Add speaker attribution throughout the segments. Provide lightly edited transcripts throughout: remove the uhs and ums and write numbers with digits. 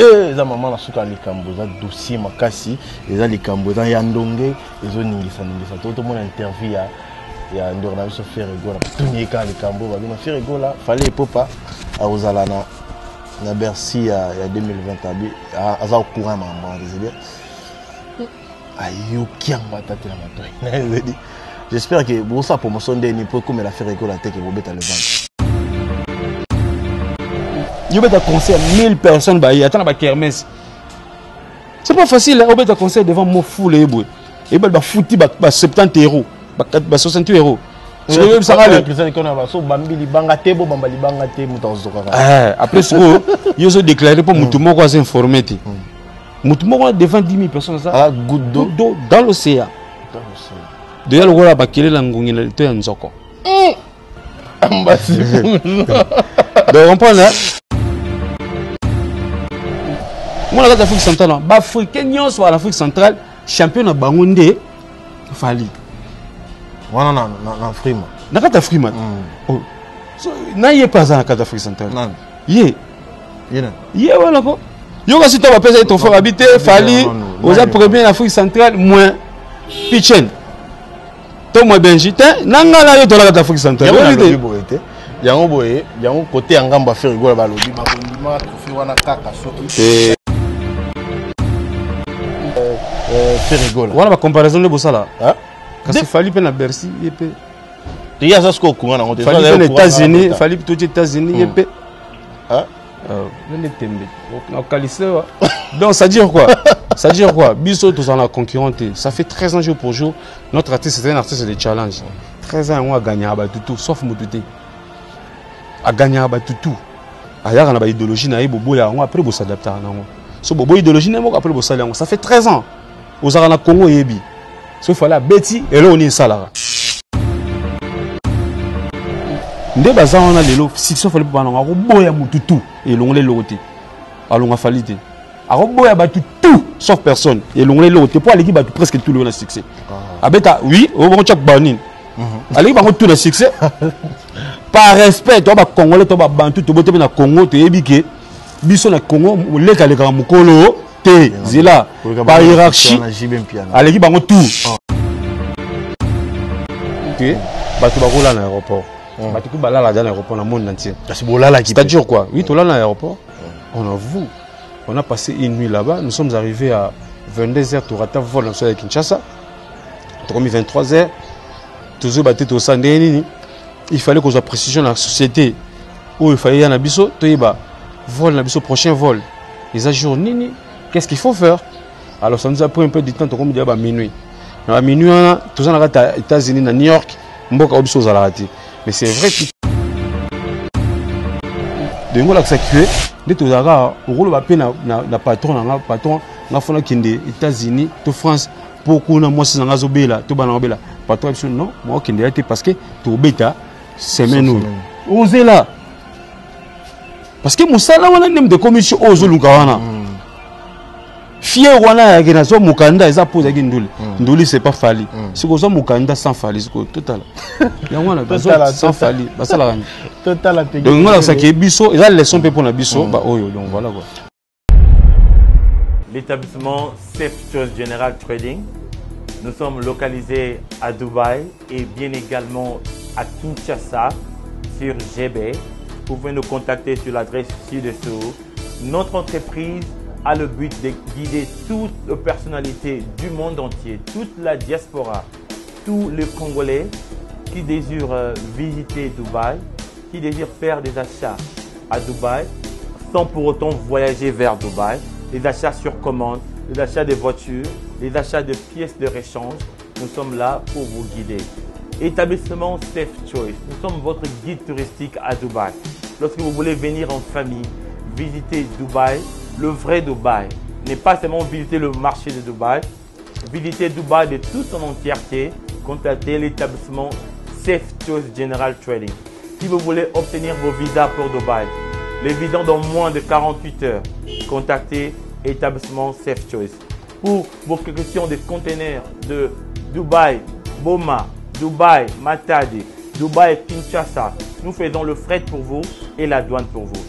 Speaker 1: Eh, za maman na suka likambo za dossier makasi, eza likambo za yandonge, ezo ningisa toto mon interview ya ndorna biso Ferregola. Tunyeka likambo ba bino Ferregola, fallait popa a ozalana na Bercy ya 2020 abi aza au courant maman, c'est-à-dire ayo kiamba tata na matoi. J'espère que bon ça pour mon sondé ni pour comme la Ferregola tête que bobeta le ventre.
Speaker 2: Il y a un concert, 1000 personnes, il y a un kermesse. C'est pas facile, il y a un concert devant moi fou. Et il y a un foutu 70 euros, 60 euros.
Speaker 1: Après, il y a un
Speaker 2: déclaré pour Moutoumou quoi s'informer. Moutoumou devant 10 000 personnes, ça
Speaker 1: goutte d'eau
Speaker 2: dans l'océan. D'ailleurs, le roi a bakélé l'angongé dans le temps Nzoko. Donc, on prend là. Moi, la Afrique centrale, Africain, soit l'Afrique centrale, champion de Bangonde, Fali.
Speaker 1: Non, Frima.
Speaker 2: N'a pas Frima. N'a y pas dans la Afrique centrale. Non. Yé, voilà quoi. Yo, si tu vas peser ton frère habité, Fali, aux premiers l'Afrique centrale, moins Pichen. Toi, moi, Benjitin, n'a pas dans l'Afrique centrale.
Speaker 1: Yango boye, yango côté angamba Ferregola balobi bakondima trophée wana kaka soki. Ferregola.
Speaker 2: Voilà ma comparaison de Bossala. Hein? Parce qu'il fallait pas na Bercy et puis.
Speaker 1: Il y a ça ce qu'on courant en
Speaker 2: fallait aux États-Unis, fallait plutôt aux États-Unis et puis. Hein? Donc ça veut dire quoi? Ça veut dire quoi? Biso tous en la concurrente. Ça fait 13 ans jour pour jour. Notre artiste c'est un artiste de challenge. 13 ans on a gagné à tout sauf Moutouté. A gagné à tout. Ailleurs on a une idéologie na bobo là on après bo s'adapter à non. So bobo idéologie na mo après bo ça ça fait 13 ans. Aux Arana Congo yebi. So fallait Betty et là on est salara. Ndé baza on a lelo si so fallait pas na boya mututu et l'onglet loté. Alors on a falité. A boya batu tout sauf personne et l'onglet loté pour l'équipe batu presque tout le monde a succès. Abeta oui, au bon chak banin. Allez ba tout le succès. Par respect, toi, Congolais, toi, Bantu, tu es au Congo, tu es ébiqué. Biso na Congo, les Kaleka Mukolo, t'es là. Par hiérarchie, à l'équipe, on tout. Ok, bah tu vas rouler à l'aéroport. Bah tu vas là dans l'aéroport dans le monde entier. C'est-à-dire quoi? Oui, tu es là dans l'aéroport. On avoue, on a passé une nuit là-bas. Nous sommes arrivés à 22h, tu rates vol dans le Kinshasa. Tu as mis 23h. Toujours battu au Sandéni. Il fallait qu'on soit précision dans la société. Où il fallait y aller à Nabiso, tu vas vol Nabiso, prochain vol. Les ajours nini, qu'est-ce qu'il faut faire? Alors ça nous a pris un peu de temps, comme dire à minuit. À minuit, tout ça, on a aux États-Unis, à New York, Mboka Obiso aux Alarati. Mais c'est vrai que. De nous, là, ça crée, dès que tu as un rôle de patron, on a fait des États-Unis, de France, beaucoup de moi, c'est un azobéla, tout banabéla. Patron, non, moi, qui est parce que tu es bêta. C'est nous. Osez là. Parce que Moussala, on a même des commissions aux Olukawana. Fier, on a un zo Mukanda, ils apposent à Gindouli. Ndouli, c'est pas Fali. Si vous avez Mukanda sans Fali, c'est total. Il y a un besoin sans Fali. Total. Donc, moi, ça qui est bisso, ils ont les leçons pour la bisso. Donc voilà quoi.
Speaker 3: L'établissement Safe Choice General Trading. Nous sommes localisés à Dubaï et bien également à Kinshasa sur GB. Vous pouvez nous contacter sur l'adresse ci-dessous. Notre entreprise a le but de guider toutes les personnalités du monde entier, toute la diaspora, tous les Congolais qui désirent visiter Dubaï, qui désirent faire des achats à Dubaï sans pour autant voyager vers Dubaï. Les achats sur commande, les achats de voitures, les achats de pièces de réchange. Nous sommes là pour vous guider. Établissement Safe Choice. Nous sommes votre guide touristique à Dubaï. Lorsque vous voulez venir en famille, visiter Dubaï, le vrai Dubaï, n'est pas seulement visiter le marché de Dubaï, visiter Dubaï de toute son entièreté, contactez l'établissement Safe Choice General Trading. Si vous voulez obtenir vos visas pour Dubaï, les visas dans moins de 48 heures, contactez l'établissement Safe Choice. Pour vos questions de conteneurs de Dubaï, Boma, Dubaï, Matadi, Dubaï, Kinshasa, nous faisons le fret pour vous et la douane pour vous.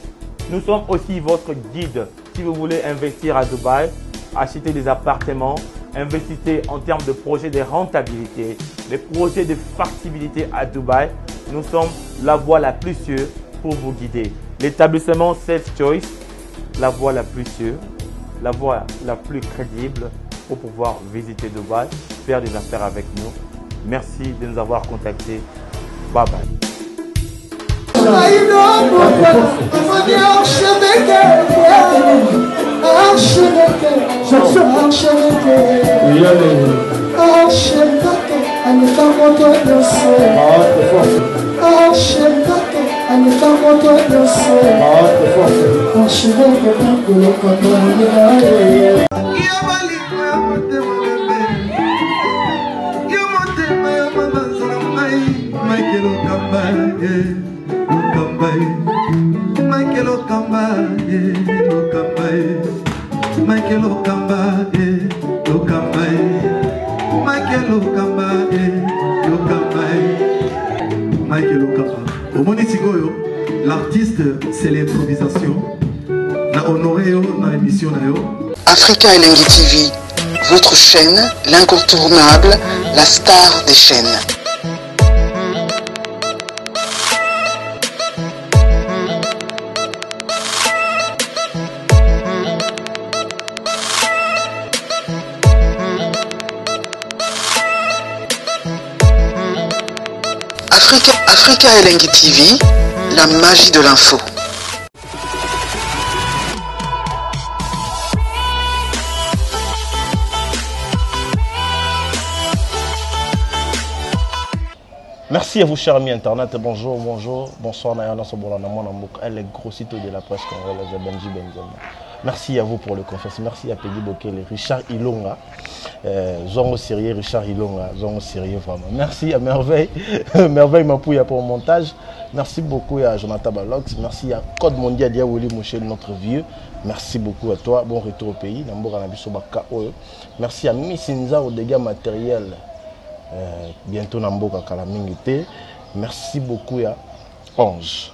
Speaker 3: Nous sommes aussi votre guide si vous voulez investir à Dubaï, acheter des appartements, investissez en termes de projets de rentabilité, des projets de factibilité à Dubaï. Nous sommes la voie la plus sûre pour vous guider. L'établissement Safe Choice, la voie la plus sûre, la voie la plus crédible pour pouvoir visiter Dubaï, faire des affaires avec nous. Merci de nous avoir contactés. Bye bye.
Speaker 4: L'artiste, c'est l'improvisation. Na honoré na émission na yo.
Speaker 5: Africa Elengi TV, votre chaîne, l'incontournable, la star des chaînes. Africa Elengi TV, la magie de l'info.
Speaker 1: Merci à vous, chers amis Internet. Bonjour, bonjour, bonsoir. Elle est gros site de la presse congolaise, Benji Benzema. Merci à vous pour le confiance. Merci à Peggy Bokele, Richard Ilonga, Zongo Sérieux, Richard Ilonga, Zongo Sérieux vraiment. Merci à Merveille, Merveille Mapouya pour le montage. Merci beaucoup à Jonathan Balox. Merci à Code Mondial Diaouli Mouchel, notre vieux. Merci beaucoup à toi. Bon retour au pays. Merci à Missinza au dégâts matériels. Bientôt Namboka Kalamingité. Merci beaucoup à 11.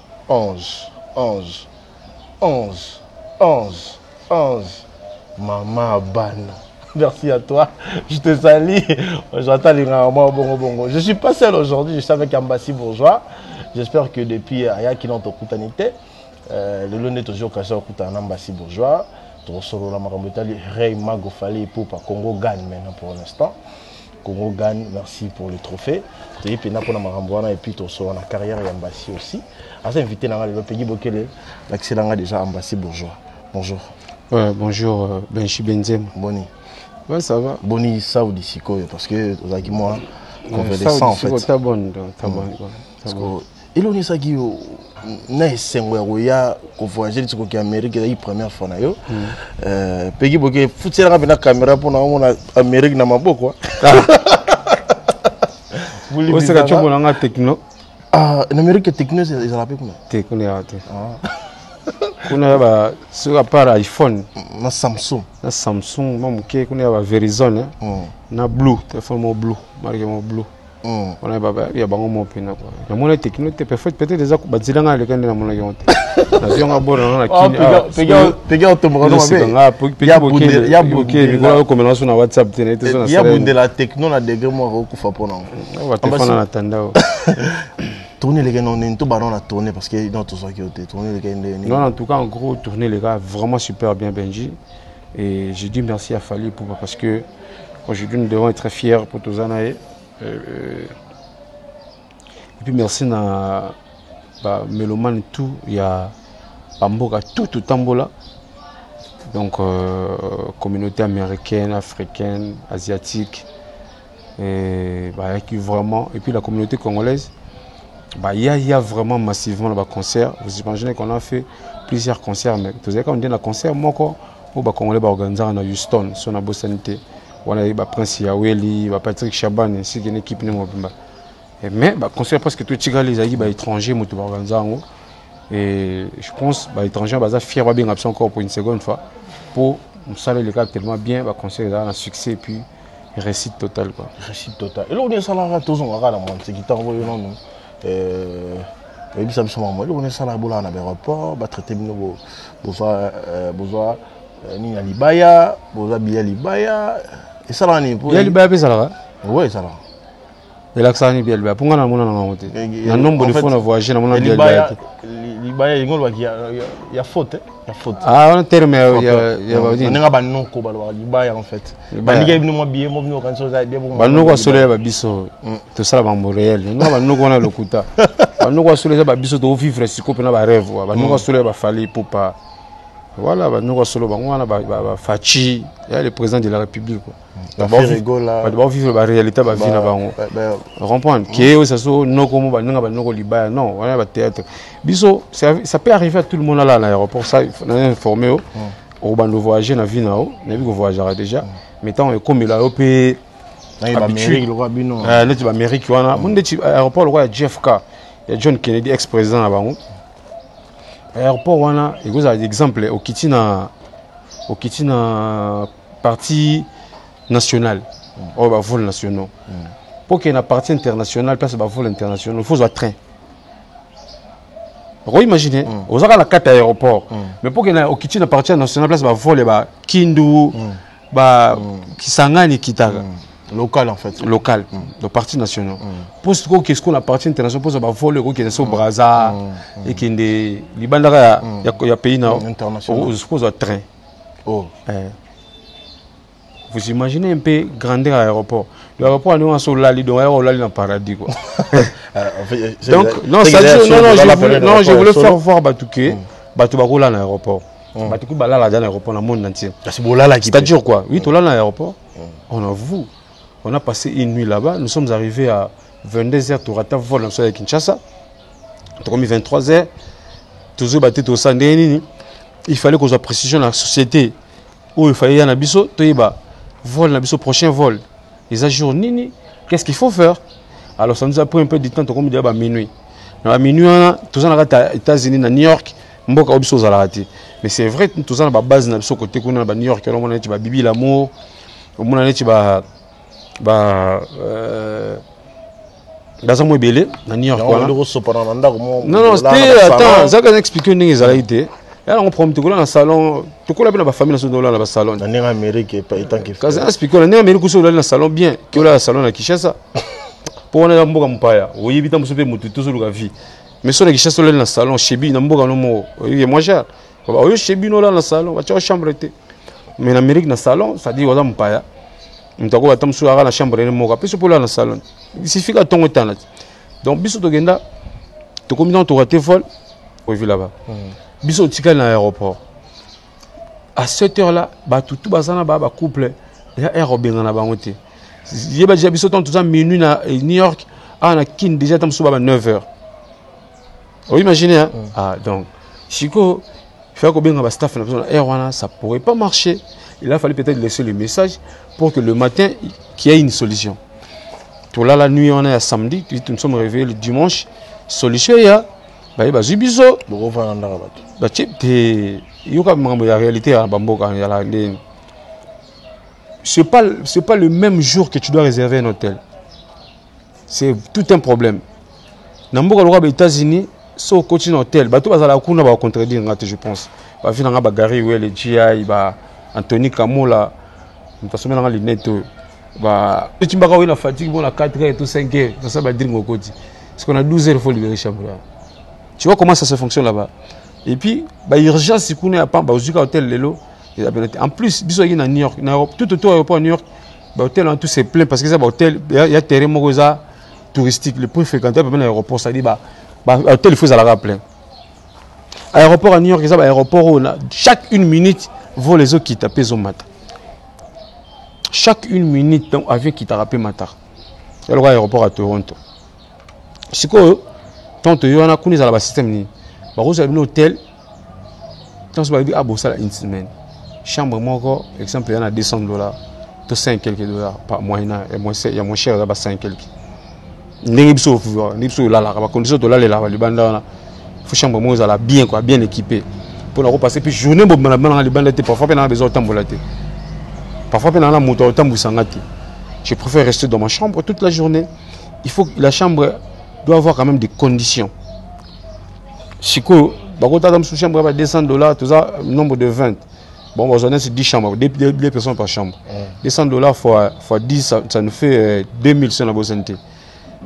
Speaker 1: Maman Abana. Merci à toi. Je te salue. J'entends les bongo bongo. Je ne suis pas seul aujourd'hui. Je suis avec Ambassi Bourgeois. J'espère que depuis Ayaki dans ton Koutanité, le lundi toujours qu'à ça Koutan Ambassi Bourgeois. Tu solo la marambotali Rey Mago Fali pour Congo gagne maintenant pour l'instant. Congo gagne, merci pour le trophée. Tu es pour la marambouana et puis tu solo la carrière d'Ambassi aussi. À invité dans le pays Bokele, l'accélérant déjà Ambassi Bourgeois. Bonjour.
Speaker 2: Ouais, bonjour Benji Benzema.
Speaker 1: Boni.
Speaker 2: Ouais, ça va.
Speaker 1: Boni Saoudi Siko parce que vous avez moi convalescent en fait.
Speaker 2: T'as bonne, t'as bonne.
Speaker 1: Parce que il on est ça qui na sengo ya ko voyager tu ko Amérique la première fois na yo. Peggy Boke futela ka bina caméra pour na mona Amérique na maboko.
Speaker 2: Vous voulez que tu vois la techno?
Speaker 1: Ah, en Amérique techno ils appellent comment?
Speaker 2: Techno ya. Kuna ba sur à part iPhone
Speaker 1: na Samsung
Speaker 2: même que kuna ba Verizon na Blue téléphone Blue marque Blue on a baba ya bango mo pena quoi na mona techno te peut-être déjà ba dilanga le kande na mona yonte na zionga bora na kini
Speaker 1: pega automobile ya
Speaker 2: bundela ko komenanso na WhatsApp te na te so na
Speaker 1: ya bundela techno na degré mo ko fa pona
Speaker 2: on téléphone na tandao.
Speaker 1: Tourner les gars, on tout ballon à tourner parce que dans tout ça qui était tourner les gars.
Speaker 2: Non, en tout cas, en gros, tourner les gars vraiment super bien, Benji. Et j'ai dit merci à Fali pour parce que aujourd'hui nous devons être très fiers pour tous les et puis merci à Meloman et tout. Il y a Bamboka tout Tambola. Donc communauté américaine, africaine, asiatique et qui vraiment et puis la communauté congolaise. Il y a vraiment massivement le concert. Vous imaginez qu'on a fait plusieurs concerts, mais tout quand on dit un concert, moi, on va organiser à Houston, sur la Bossanité. On a Prince Yaweli, Patrick Chaban, ainsi qu'une équipe. Mais le concert, parce que tout le monde est étranger, on va organiser. Et je pense que les étrangers sont fiers bien absent encore pour une seconde fois. Pour nous saluer les gars tellement bien, le concert a un succès et puis réussite totale. Réussite
Speaker 1: totale. Et là, on est salarié, tous on a la c'est qui t'a envoyé Et puis ça me semble on est ça là bola na aéroport, ba traiter bino besoin ni na libaya, besoin billet libaya. Et ça là ni pour.
Speaker 2: Billet libaya pe ça là.
Speaker 1: Oui, ça là.
Speaker 2: Et là ça ni billet libaya. Pour ngana mona na ngote. Na nombre de fois na voyager na mona billet libaya.
Speaker 1: Libaya ngolo il y a faute, il y a faute.
Speaker 2: Ah, on terme il y a
Speaker 1: on nga ba non ko ba libaya en fait. Ba liga bino mo billet mo bino kan so za bien bon.
Speaker 2: Ba no ko solo ba biso. To sala ba mo réel. Nga ba no ko na lokuta. Ba no ko solo ba biso to vivre siko pe na ba rêve. Ba no ko solo ba fali pour pas. Voilà, ba no ko solo ba ngwana ba fachi, il y a le président de la République quoi.
Speaker 1: Ba rigola.
Speaker 2: Ba vivre ba réalité ba vie na bango. Comprendre que ça so no ko mo ba nga ba no ko libaya non, voilà ba théâtre. Biso ça peut arriver à tout le monde là à l'aéroport ça on est informé au bando voyager na vie na o, na bi ko voyagera déjà. Mais tant comme il a opé
Speaker 1: na ba Amérique le roi bino.
Speaker 2: Net ba Amérique wana, mon de aéroport le roi JFK, il y a John Kennedy ex-président na bango. Aéroport wana il y a des exemples au Kitina partie nationale ou bah vol nationaux pour qu'il y ait une partie internationale place bah vol international il faut un train. Vous imaginez vous avez la carte aéroport mais pour qu'il y ait une partie nationale place bah vol bah Kindu bah Kisangani Kitara
Speaker 1: local en fait
Speaker 2: local de partie nationale pour ce qu'est-ce qu'on a partie internationale pour ça bah vol qui est sur Brazza et qui est des libandara il y a pays international je suppose un train. Vous imaginez un peu grandeur à l'aéroport. L'aéroport nous sur la ligne, donc on l'a dans le paradis quoi. Donc non, je voulais faire voir Batouké, Batoubakou là dans l'aéroport. Batoukou là dans l'aéroport dans le monde entier. C'est-à-dire quoi? Oui, tout là dans l'aéroport. On avoue, on a passé une nuit là-bas. Nous sommes arrivés à 22h, tout raté vol dans le Kinshasa. On a mis 23h. Toujours battu tout ça. Il fallait qu'on soit précision dans la société. Où il fallait y en abisso, vol nabisso prochain vol. Les ajours nini, qu'est-ce qu'il faut faire? Alors ça nous a pris un peu de temps, comme dire minuit. À minuit, tout ça aux États-Unis, à New York, mboka obisso za raté. Mais c'est vrai, tout ça na base na biso côté qu'on a à New York, on a ba Bibi l'amour, on a ba dans un mois belé à New York. Non, c'était attends, ça qu'on explique une exalité. Là, on prend tout le salon, tout le monde a la famille dans le salon.
Speaker 1: En Amérique, et tant que
Speaker 2: quand ça explique, en Amérique, on a le salon bien, que le salon à Kinshasa. Pour on a un bon campaya, oui, évidemment, on peut tout sur la vie. Mais si on a Kinshasa dans le salon, chez Bi, on a un bon nom, il est moins cher. Oui, chez Bi, dans le salon, on va la chambre. Mais en Amérique, dans le salon, ça dit on a un campaya. On a un sur la chambre, on a un pour le salon. Il suffit que ton temps. Donc, bisous de Genda, tu as combien de temps tu as vol, on vit là-bas. Biso tika na aéroport à cette heure là ba tout bazana ba couple ya aérobenga na bango te yeba déjà biso tout ça minuit na New York na kin déjà tam suba ba 9h. Vous imaginez hein? Ah donc siko faire ko benga ba staff na besoin air wana ça pourrait pas marcher. Il a fallu peut-être laisser le message pour que le matin qu'il y ait une solution. Tout là la nuit on est à samedi, puis nous sommes réveillés le dimanche, solution ya bah zibiso bah tu yoka mambo ya réalité à bamboka ya la c'est pas le même jour que tu dois réserver un hôtel. C'est tout un problème. Namboka loka ba États-Unis so continue hôtel bah tout bazala kuna ba contredire ngate je pense. Ba vina nga ba Gary ouais le GI ba Anthony Kamola mtasomela nga linette bah tu mbaka oui la fatigue bon la 4h et tout 5h ça va dire ngokoti. Parce qu'on a 12h il faut libérer chambre. Tu vois comment ça se fonctionne là-bas. Et puis, bah, urgence, si on est à Pamba, au hôtel Lelo, en plus, biso y a New York, tout autour de l'aéroport New York, bah, hôtel en tout c'est plein parce que ça, bah, hôtel, il y a terrain mogosa touristique, le plus fréquenté, bah, l'aéroport, ça dit, bah, hôtel, il faut aller plein. Aéroport à New York, ça, bah, aéroport où chaque une minute, vont les autres qui tapent au matin. Chaque une minute, donc, avion qui t'a rappelé matin. Il y a l'aéroport à Toronto. C'est quoi? Tant que tu as un système, tu as un hôtel, tu as une semaine. Chambre, par exemple, il y a $200, tu as 5 quelques dollars par mois, il y a moins cher, il y a 5 quelques. Il faut chambre bien équipée. Pour la repasser, puis journée, parfois, on a besoin de temps. Parfois, on a un moteur de temps. Je préfère rester dans ma chambre toute la journée. Il faut que la chambre doit avoir quand même des conditions. Chico, dans sous chambre, $200, tout ça, nombre de 20. Bon, aujourd'hui, c'est 10 chambres, 2 personnes par chambre. $200 fois 10, ça nous fait 2000 sur la bonne santé.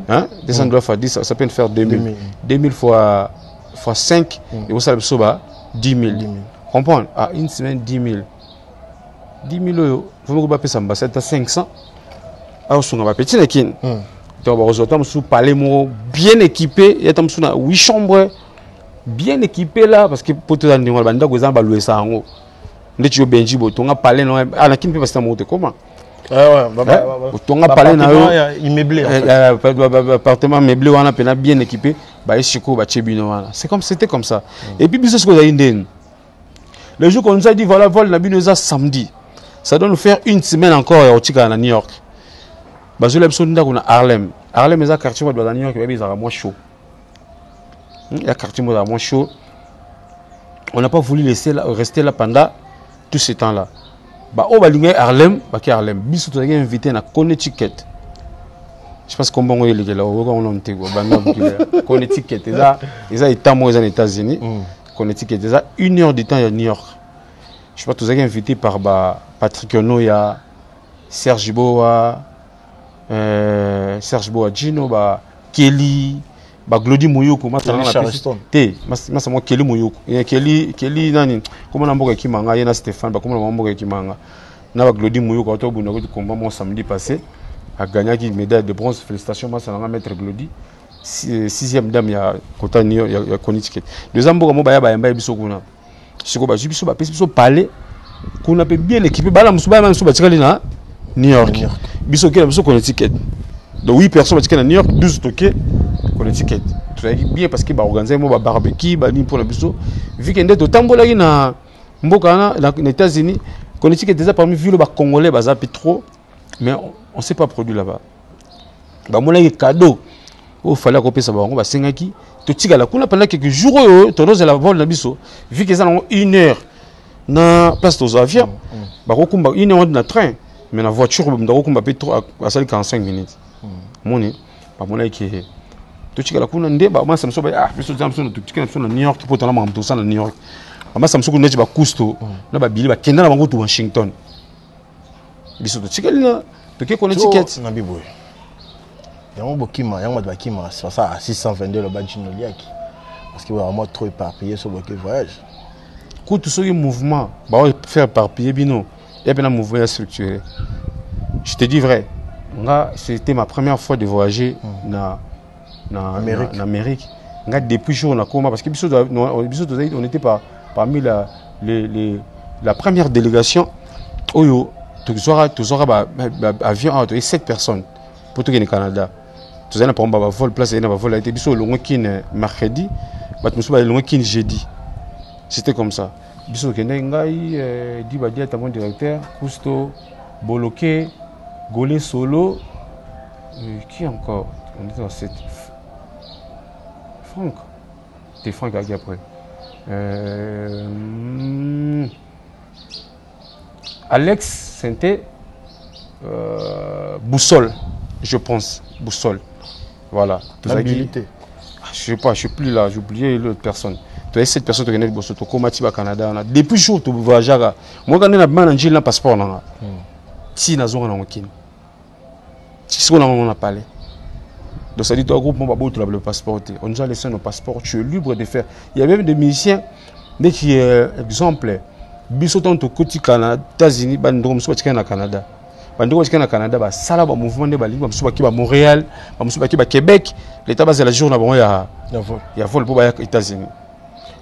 Speaker 2: Hein? $200 fois 10, ça peut faire 2000. 2000 fois 5, et vous savez, ça va 10 000. Comprendre? À une semaine, 10 000. 10 000 euros, vous ne pouvez pas payer ça, c'est à 500. Alors, on va petit nekin. Donc, on va parler bien équipé. Il y a 8 chambres bien équipées là, parce que pour tout le monde, on va louer ça en haut. Tu Benji, on va parler, ah, la qui ne peut pas se monter comment? On va parler dans appartement meublé, on a bien équipé. C'est comme c'était comme ça. Et puis, ce qu'on a dit, le jour qu'on nous a dit, voilà, vol, la binoza samedi. Ça doit nous faire une semaine encore à New York. Je l'ai à Harlem. Harlem est un quartier de New York, il y a moins chaud. Il y a un quartier moins chaud. On n'a pas voulu rester là pendant tout ce temps-là. On va aller à Harlem, Bissot a invité à Connecticut. Je pense qu'on va aller là, on va Connecticut, ils ont aux États-Unis. Connecticut, ils ont 1 heure de temps à New York. Je pense que vous avez invité par Patrick Onoya, Serge Boa, Gino, Kelly, Glody Mouyoko, Kelly Mouyoko. Kelly, comment on a Kimanga, il y a Stéphane, comment on a Kimanga. Glody Mouyoko, on a combat samedi passé, a gagné une médaille de bronze. Félicitations, ça va mettre Glody. 6e dame, il y a Connecticut. Deuxième fois, il y a Bissokuna. Si on a parlé, qu'on a bien équipé, New York. Bissokuna, Connecticut. Donc 8 personnes à New York, 12 toqués, Connecticut. Tu as bien parce qu'il va organiser un barbecue, pour la Bissot. Vu qu'il y a des tambours aux États-Unis, Connecticut est déjà parmi les villes congolais, trop, mais on ne s'est pas produit là-bas. Il y a des cadeaux. Il fallait que ça va Sengaki. Pendant quelques jours, tu as la vol de Bissot. Vu qu'ils ont 1 heure dans la place aux avions, il y a 1 heure dans le train, mais la voiture, il y a 45 minutes. Moni, pas mon aïe qui est. Tu sais que la cour n'en est pas. Moi, ça me semble. Ah, mais ce Samson, tu sais que New York, tu peux t'en aller tout ça dans New York. Moi, ça me semble que tu vas couster. Là, bah, Billy, bah, Kenya, là, tu Washington. Bisous, tu sais que là, tu sais qu'on est ticket.
Speaker 1: Nabi boy. Il y a un bokima, il y a un bokima, c'est ça à 622 le badge Noliaki. Parce qu'il y a vraiment trop éparpillé sur le voyage.
Speaker 2: Quand tout ce mouvement, bah, faire éparpiller, bino, il y a bien un mouvement structuré. Je te dis vrai. C'était ma première fois de voyager en Amérique. Depuis jour, on a commencé parce que on était parmi la première délégation. Oyo, tu auras avion 7 personnes pour tout le Canada. Tu as un vol place, un vol a été mercredi, mais jeudi. C'était comme ça. Biso Kenengai, Dibadi, mon directeur, Cousteau, Boloké. Golé Solo, qui encore? On était dans cette. Franck. C'était Franck qui après. Alex, c'était Boussole, je pense. Boussole. Voilà.
Speaker 1: L'habilité.
Speaker 2: Je sais pas, je suis plus là, j'ai oublié l'autre personne. Tu as 7 personnes qui viennent de Komati au Canada. Depuis le jour, tu voyages. Moi, quand on a un passeport, si nous avons un c'est ce qu'on a parlé. Donc ça dit toi groupe tu as le passeport. On nous a laissé nos passeports. Tu es libre de faire. Il y a même des musiciens qui exemple bisoton to côté Canada, États-Unis, bandom so au Canada. Bandom au Canada ba sala ba mouvement de ba ligne ba so ba Montréal, ba so ba Québec, l'état base la journée bon il y a vol pour ba États-Unis.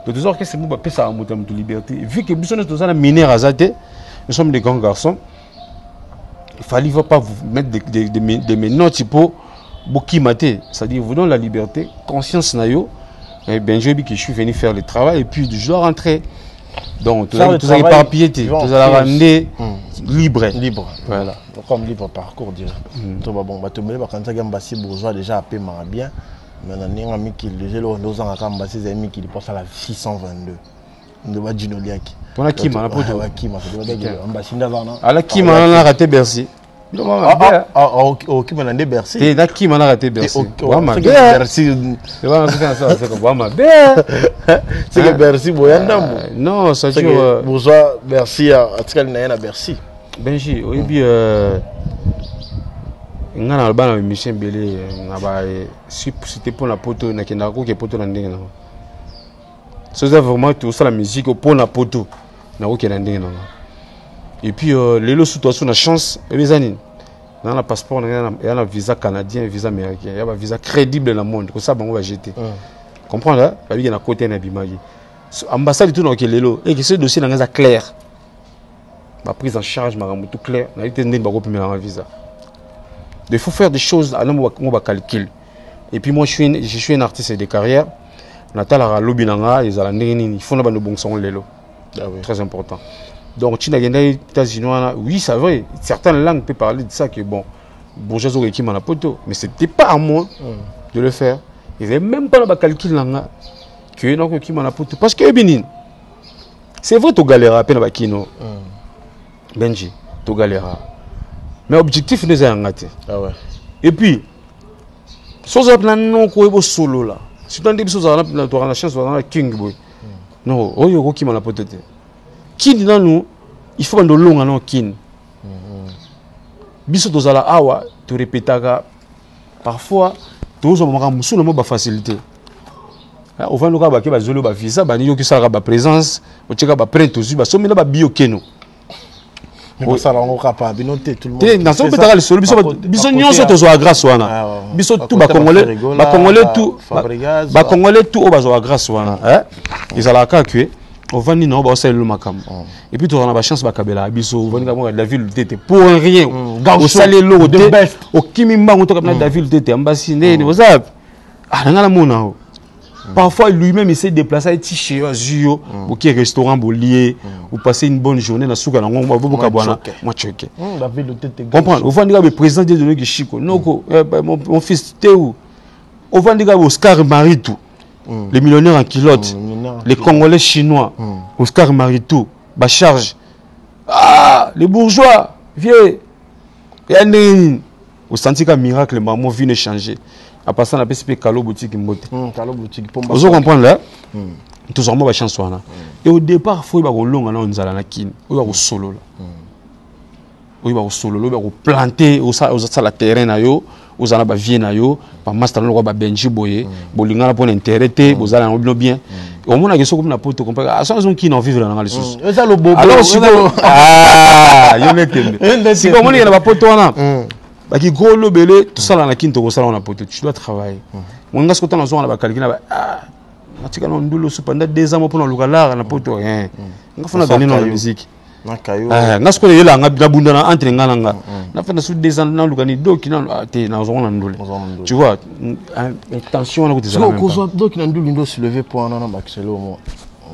Speaker 2: Donc toujours que c'est moi ba ça en de liberté. Vu que bisoton to ça mineur azate, nous sommes des grands garçons. Il fallait pas vous mettre des menottes pour mater. C'est-à-dire, vous donnez la liberté, conscience nayo. Et bien, je dis que je suis venu faire le travail et puis je dois rentrer. Donc, tout ça est éparpillé, tout ça ramener libre.
Speaker 1: Libre.
Speaker 2: Voilà.
Speaker 1: Comme libre parcours, dirais. Tout va bon. Tu me dis, quand tu as un bourgeois déjà à payer bien. Maintenant, il y a un ami qui est là, il y a un ami qui passe à la 622. De Badjinoliaki.
Speaker 2: Pour la Kima, la poto.
Speaker 1: La Kima, c'est de
Speaker 2: la Kima, on a raté Bercy.
Speaker 1: Ok, maintenant des Bercy.
Speaker 2: Et qui m'a raté Bercy.
Speaker 1: Bercy. C'est que Bercy,
Speaker 2: non, ça dit
Speaker 1: bourgeois Bercy, à Bercy.
Speaker 2: Benji, oui, puis on a un Michel Belé, c'était pour la poteau, n'a qu'un arco qui est poteau dans le. C'est vraiment tout ça la musique pour la poteau, n'a aucun indé. Et puis les lots sous toi sur la chance, les années. Dans le passeport, il y a un visa canadien, un visa américain, il y a un visa crédible dans le monde. Comme ça, on va jeter. Comprendre là? Il y a un côté d'un bimagi. Ambassade tout dans les lots. Et que ce dossier est clair. Ma prise en charge, ma tout clair. On a été un visa. Il faut faire des choses, on va calculer. Et puis moi, je suis un artiste de carrière. On a la lobby, il faut que bon son les lots. Très important. Donc, tu as des États-Unis, oui, c'est vrai. Certaines langues peuvent parler de ça, que bon, bourgeois ont équipé la poteau. Mais ce n'était pas à moi de le faire. Il n'y avait même pas le calcul que nous avons la poteau. Parce que, c'est vrai que tu galères à peine avec nous. Benji, tu galères. Mais l'objectif n'est pas de et puis, si vous avez un solo là, si vous avez la chance de la king boy, non, il y a qui m'a la poteau. Qui dit dans nous, il faut que nous long kin. Biso tozala awa, tu répétaga. Parfois, tu as une facilité. On va nous dire que nous avons visa, nous avons une présence, nous avons une prête, nous avons une biokeno.
Speaker 1: Mais ça va capable de tout le monde.
Speaker 2: Dans ce cas, le solo, biso nyonso tozo grâce wana. Biso tout ba congolais tout au bazo grâce wana. Ils ala ka que on va ni non ba osel le makam. Et puis tu as la chance ba kabela biso on va la ville tete pour rien. Au salé lo de au kimimba on to comme la ville tete ambassade ne vous savez. Ah ngala mona. Parfois, lui-même, il s'est déplacé à Tiché, à Zio, ou qui est restaurant Bolier, ou passer une bonne journée dans le souk à l'angon, moi choqué. Comprends? Au fond, le président de l'Église Chico, mon fils Théo, au fond, Oscar Maritou, les millionnaires en culotte, les Congolais chinois, Oscar Maritou, Bacharge, les bourgeois, vieux, au senti qu'un miracle, maman vient changer. À passer à la PCP Kalo boutique mbote.
Speaker 1: Kalo boutique.
Speaker 2: Vous comprenez là? Tout ça, moi, chance là. Et au départ, il faut que long on nous allons kin. Il va au solo là. Il va au solo, il va au planter, au ça la terrain na yo, aux allons ba vie na yo, pas master le ba benji boye, bolinga na pour intérêter, vous allez en bien. Au moins la question comme la pote comprendre. À ça, ils ont qui n'en vivre dans les choses. Alors si yo mettez. Si comment il y a ba pote là. Qui gros le belé tout ça là na kinto ko ça on a poté tu dois travailler mon gars ce que tu as besoin na calculer na tika no ndulo su pendant 2 ans pour na lukala na poto rien nga fona donner dans la musique
Speaker 1: na kayo
Speaker 2: nga ce que yela nga bunda na entre nga nga na fona su 2 ans na lukani doki na te na zo na ndule tu vois attention na ko te ça
Speaker 1: ko zo doki na ndule ndo se lever pour na bakiselo mo.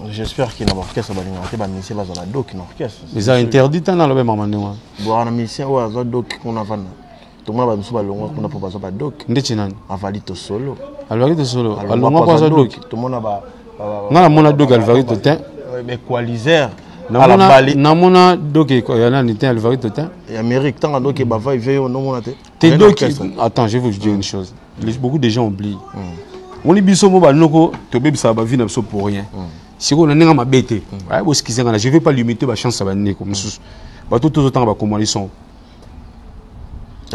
Speaker 1: J'espère qu'il n'a pas orchestre ba ministère ba za doki na orchestre
Speaker 2: ils ont interdit dans le même moment moi
Speaker 1: bon na ministère wa za doki qu'on a vana. Tout le monde a besoin de l'ongwa qu'on a pas besoin de doc.
Speaker 2: Ndetinan.
Speaker 1: Avalito solo.
Speaker 2: Alvarito solo. Alongwa pas doc.
Speaker 1: Tout le monde a ba.
Speaker 2: Na mona doc Alvarito ten.
Speaker 1: Mais coaliser.
Speaker 2: Na mona doc y a là ni ten Alvarito ten.
Speaker 1: Et Amérique tant doc ba va y veille on mona te.
Speaker 2: Tes doc. Attends, je vais vous dire une chose. Beaucoup de gens oublient. On est biso mo ba noko to bebi ça ba vie na so pour rien. Si on a nga mabete. Ouais, bo skizer na je vais pas limiter ba chance ba neko mususu. Ba tout autant ba comment ils sont.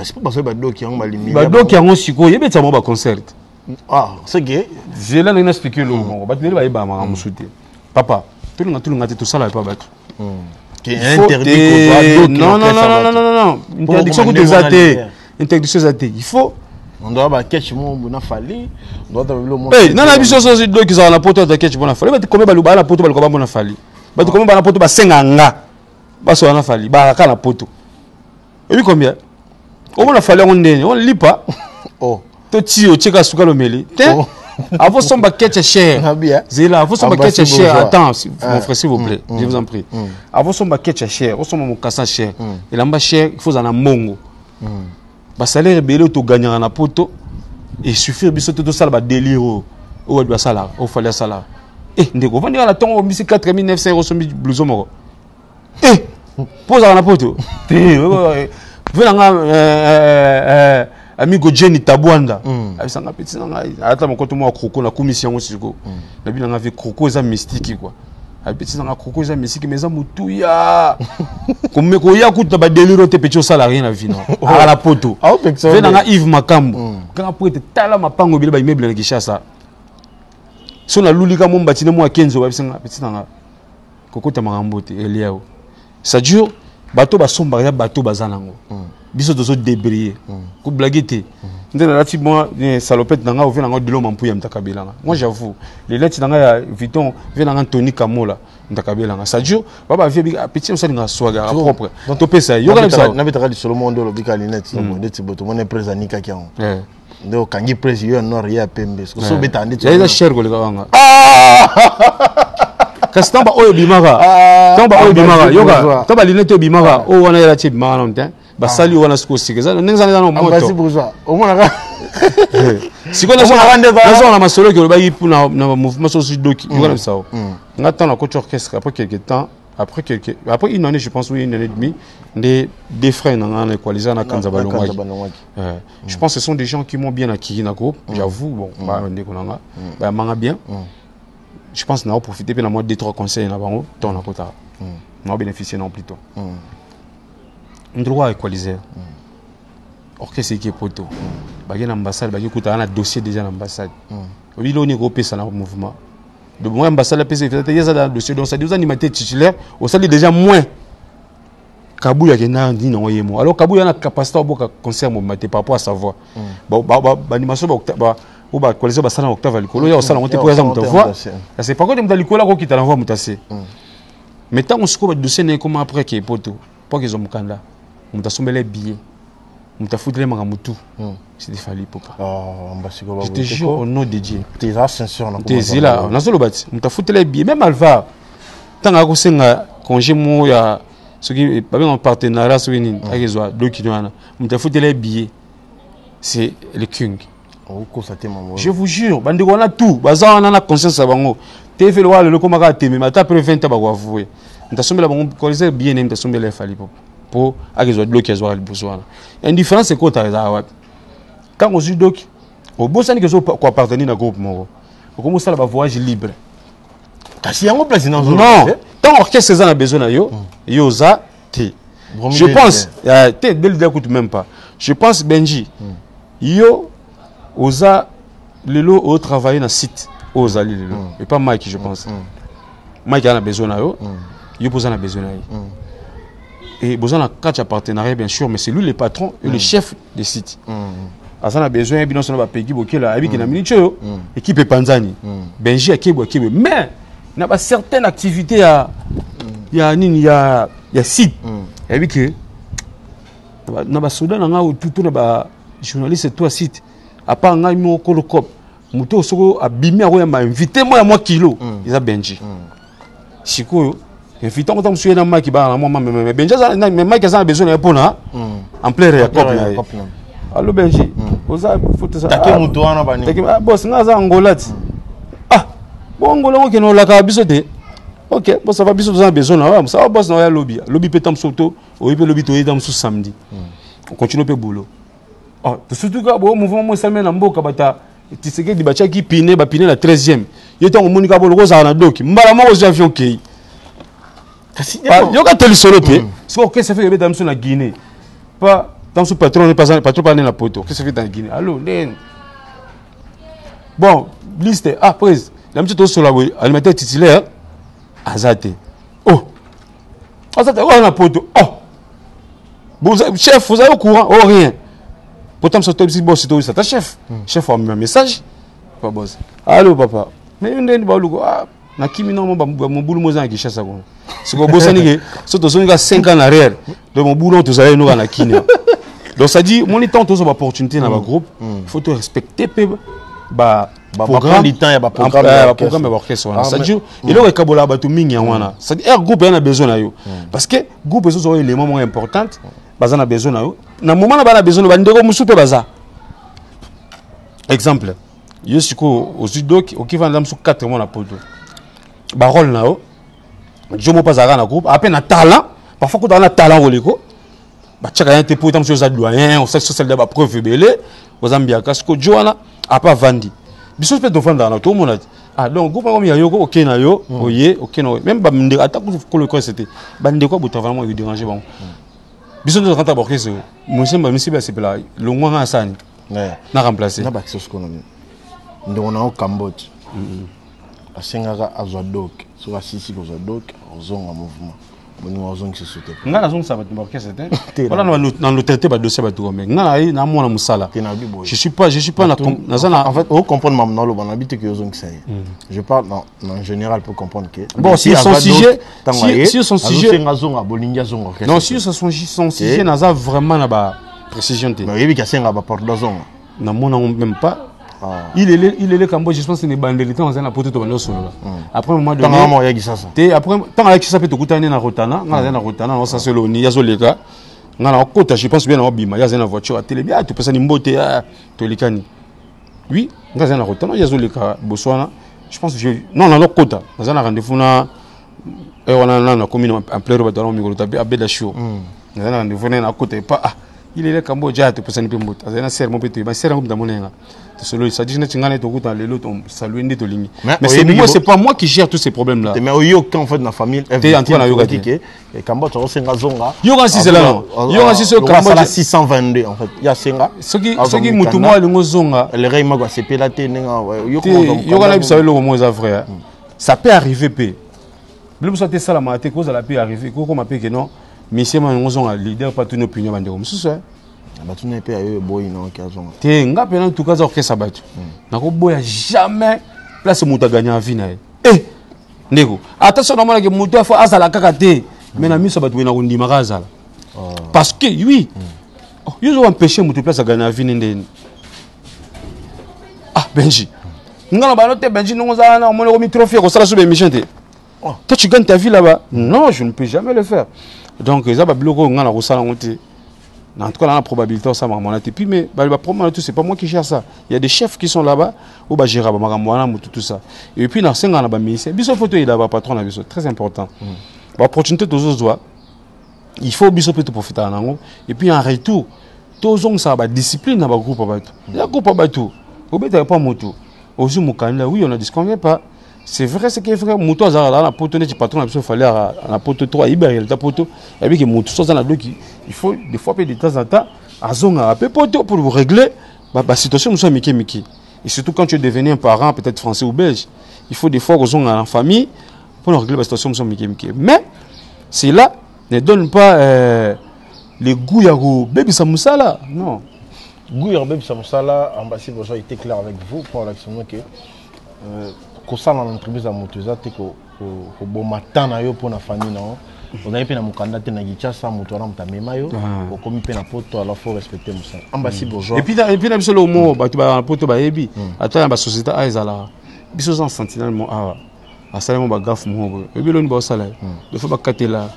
Speaker 1: C'est pas parce que Bado qui a un limite.
Speaker 2: Bado qui a un siko, il y a bien un concert.
Speaker 1: Ah, c'est que
Speaker 2: j'ai là expliqué le mot. Bado il va y avoir un soutien. Papa, tout le monde tout ça là pas battre.
Speaker 1: Qui est interdit.
Speaker 2: Non. Interdiction que des athées. Interdiction des athées. Il faut.
Speaker 1: On doit avoir catch mon bona fali. On doit avoir le monde.
Speaker 2: Eh, non la biso so do qui ça la poto de catch bona fali. Ba combien ba luba la poto ba ko bona fali. Ba combien ba la poto ba senganga. Ba so na fali. Ba ka la poto. Et puis combien? On a fallu on ne lit pas. Oh. Toti o cheka suka lo meli. Avant son baquet cher. Zéla, avant son baquet cher. Attends, mon frère s'il vous plaît, je vous en prie. Avant son baquet cher, avant son mon cassa cher. Et là bas cher, il faut en mongo. Ba salaire belé to gagner na poto et suffire biso tout ça ba délire o doit ça là, o fallait ça là. Eh, ndeko vandi na ton o bisi 4900 € so blouson moko. Eh, pose na poto. venanga amigo Jenny Tabwanda abisanga petit nanga ata mokoto mo kroko na commission osiko na binanga ve kroko eza mystique quoi petit nanga kroko eza mystique mais eza mutuya comme ko ya kuta ba délire te petit salarié na vie non à la poto venanga Yves Makambo quand pour être tala mapango bila ba immeuble na Kishasa so na lulika mo mbatine mo akenzo babisanga petit nanga kokota makambo te eliao ça dure bateau basomba ya bateau bazanango biso tozo débrayer ko blaguer ndena lati moi salopette nanga ouvert nanga de l'homme ampuya mtakabelanga moi j'avoue les lettres nanga ya Vuitton venanga Tony Kamola mtakabelanga ça dure baba vie petit ça nga swaga propre to pesa yo kana ça
Speaker 1: na betaka di solo mondo lo bika linette so ndeti boto mona presa nika kyango ndo kangi presi yo no ria pembe so beta ndeti
Speaker 2: ya cher ko le kanga Kastamba oyo bimara tamba oyo bimara yoga tamba linete bimara o wana ya tshi bimara nte basali wana siko sikeza nenza na moto
Speaker 1: basi bourgeois o mona ka
Speaker 2: siko na zona masolo ke ba yipu na mouvement social doki yoga na sao ngata na coach orchestre après une année je pense oui une année et demie des frères na equaliser na kanza balongwaki je pense que ce sont des gens qui m'ont bien accueilli na groupe j'avoue bon ba ndeko nanga ba manga bien. Je pense qu'on a profité de moi 2-3 conseils dans le temps on a bénéficié non plutôt. On doit équaliser. Orchestre qui est poto. Bagay l'ambassade, bagay écoute un dossier déjà l'ambassade. Oui là on est groupé ça dans le mouvement. De moi ambassade la PC il y a ça dans le dossier donc ça dit aux animateurs titulaires au salut déjà moins. Kabouya qui n'a dit non yemo. Alors Kabouya a capacité à beaucoup concert mouvement par rapport à sa voix. Animation ou ba coalition ba sana octave likolo ya osala monter pour exemple ta voix c'est pas quoi de mutalikolo ko kita la voix mutase mais tant on se ko dossier ne comme après qui poto pas qu'ils ont mukanda mutasombele billet mutafutile manga mutu c'est des fali papa je te jure au nom de Dieu
Speaker 1: tes ascensions
Speaker 2: tes là na solo bati mutafutile billet même alva tanga ko senga congé mo ya ce qui pas bien en partenariat so nini akezwa dokino mutafutile billet c'est le king. Je vous jure, bandi on a tout, baza on a conscience à bango. TV le wale le komaka teme, mata après 20 ba ko avouer. Nta sombe la bango coaliser bien nta sombe les fali pour akezo bloquer zo le besoin. Indifférence c'est quoi ta za quand on joue doc au bosani que zo ko appartenir na groupe moko. Ko commence la voyage libre.
Speaker 1: Kasi yango place dans
Speaker 2: non, tant orchestre ça a besoin na yo, yo za te. Je pense te dès le écoute même pas. Je pense Benji. Yo Oza lelo au travailler dans site Oza lelo et pas Mike je pense. Mike a besoin na yo, yo besoin na besoin na yo. Et besoin na quatre partenariat bien sûr mais c'est lui le patron et le chef des sites. Asa na besoin bien sûr na ba pegi bokela abi na minute yo équipe Panzani. Benji akebo mais na ba certaines activités ya nini ya site. Abi que na ba soda na nga tout na ba journaliste toi site à part ngai mo kolokop muto soko abimi ako ya ma invité moi ya moi kilo isa Benji sikoyo invité ko tam suye na maki ba na moi mais Benji mais maki ça a besoin de pona en plein réacteur allo Benji oza photo ça
Speaker 1: take muto wana bani
Speaker 2: take boss nga za ngolati bon ngola ko keno la ka biso te OK boss ça va biso besoin na ça boss na ya lobby petam soto o ipe lobby to yedam sous samedi on continue pe boulot. Oh, surtout que le mouvement Moussalmen en Boka bata tiseke di bacha qui pine ba pine la 13e. Yeto ngomoni ka bolo za na doki. Mbala mo ozi avion kei. Kasi yo ka teli solo te. So que ça fait dans la Guinée. Pas dans ce patron pas trop na poto. Qu'est-ce que ça fait dans Guinée? Allô, den. Bon, liste prise. La petite sur la animateur titulaire Azate. Oh. Azate na poto. Oh. Bon chef, vous avez au courant oh rien. Pourtant, ce top boss, c'est ta chef. Chef a mis un message. Pas boss. Allô, papa. Mais une fois, na kimi non mon boulot moza qui chasse ça. C'est que boss ni que surtout son gars 5 ans en arrière. Donc mon boulot tous allez nous na kini. Donc ça dit mon temps tous opportunité dans le groupe. Il faut te respecter programme du temps il y a programme orchestre. Ça dit il est kabola ba to mingi wana. Ça dit groupe il a besoin na yo. Parce que groupe ils ont les moments importants. Bazana besoin na yo. Na moment na bana besoin ba ndeko musupe baza. Exemple. Yo siko au judoki au kiva ndam su 4 mois na poto. Ba rôle na yo. Je mo pas na groupe, à peine talent, parfois quand on a talent oliko. bachaka yante po tam chose doyen on sait social d'aba preuve belé ozambia kasko joana a pas vandi biso peut de vendre na tout monde ah donc go comme yo OK na yo oye OK na même ba minde attaque ko le quoi c'était bande quoi bout vraiment il déranger bon biso de rentrer borké ce monsieur ba c'est là le ngwa nga sani na remplacer
Speaker 1: na ba kiso ko ndo on a au Cambodge asengaka azwadok so asisi ko zadok ozonga mouvement Moi, je suis sauté.
Speaker 2: Je suis pas
Speaker 1: en fait, on comprend je parle en général pour comprendre que
Speaker 2: bon, si son sujet si son sujet non, si son sujet n'a vraiment la précision.
Speaker 1: Mais il y a un rapport de zone.
Speaker 2: Non, même pas. Il est le Cambodge, je pense que c'est des bandeliers dans un apôtre de solo. Après un moment donné, après tant avec ça peut te coûter na rotana, na rotana, on s'assolo ni yazoleka. Na kota, je pense bien au bima, il y a une voiture à télé bien, tu peux ça ni mbote à tolikani. Oui, na na rotana, yazoleka Botswana. Je pense que non na kota, na rendez-vous na et on a commune en plein roba dans micro tabi abeda show. Na rendez-vous na kota pas il est le Cambodge, tu peux ça ni peu mbote. Na serre mon petit, ma serre dans mon lenga. Ça dit mais c'est pas moi qui gère tous ces problèmes là.
Speaker 1: Mais au en fait la famille
Speaker 2: et
Speaker 1: Cambodge c'est là.
Speaker 2: Yoga si c'est là. Yoga si c'est
Speaker 1: Cambodge 622 en fait. Il y a senga.
Speaker 2: Ce qui mutumo le ngozonga.
Speaker 1: Le rei magwa c'est pelaté nenga.
Speaker 2: Yoga là ça le mo za vrai. Ça peut arriver pe. Bleu ça ça la maté cause la peut arriver ko ma pe que non. Monsieur ma ngozonga leader pas toute opinion bande comme ça.
Speaker 1: Tu n'es pas boy non kazo.
Speaker 2: Te nga pena tout cas orchestre sabatu. Na ko boya jamais place muta gagner en vie na. Eh ndeko. Attention na mona ke muta fa azala kaka te. Mais na miso batu na ko ndima kazala. Parce que oui. Yo zo empêcher muta place gagner en vie ndeni. Ah Benji. Nga ba note Benji ngo za na mona ko mi trophée ko sala sous émission te. Toi tu gagnes ta vie là-bas. Non, je ne peux jamais le faire. Donc ça ba bloko nga na ko sala ngote. En tout cas, la probabilité, ça m'a monté. Puis, mais c'est pas moi qui gère ça. Il y a des chefs qui sont là-bas, ou bah gérer tout ça. Et puis, dans 5 ans, biso photo il a patron na biso, très important. L'opportunité de tous il faut biso peut profiter en ango. Et puis en retour, tous ça ba discipline dans le groupe abato. La groupe abato. Au bête pas moto. Aussi mon candidat, oui, on ne disconvient pas. C'est vrai, c'est que frère, moto azara là, la poto ne patron il fallait à la poto 3 il ta poto. Et puis que moto ça dans il faut des fois de temps en temps azonga peu poto pour vous régler la situation nous sommes miki. Et surtout quand tu es devenu un parent peut-être français ou belge, il faut des fois azonga en famille pour régler la situation nous sommes miki. Mais c'est là ne donne pas les goûts ya go baby samusala. Non.
Speaker 1: Goût ya baby samusala, ambassade bonjour était clair avec vous pour l'action que ça dans l'entreprise à motoza te ko bon matin na yo pour la famille non on a pe na mukanda te na gichasa moto na mtamema yo ko komi pe na poto alors faut respecter musa ambassade bourgeois
Speaker 2: et puis na biso le mot ba tu ba poto ba yebi ata ba société a ezala biso sans sentinellement a salemo ba gaffe mo et bi lo ni ba sala de faut ba katela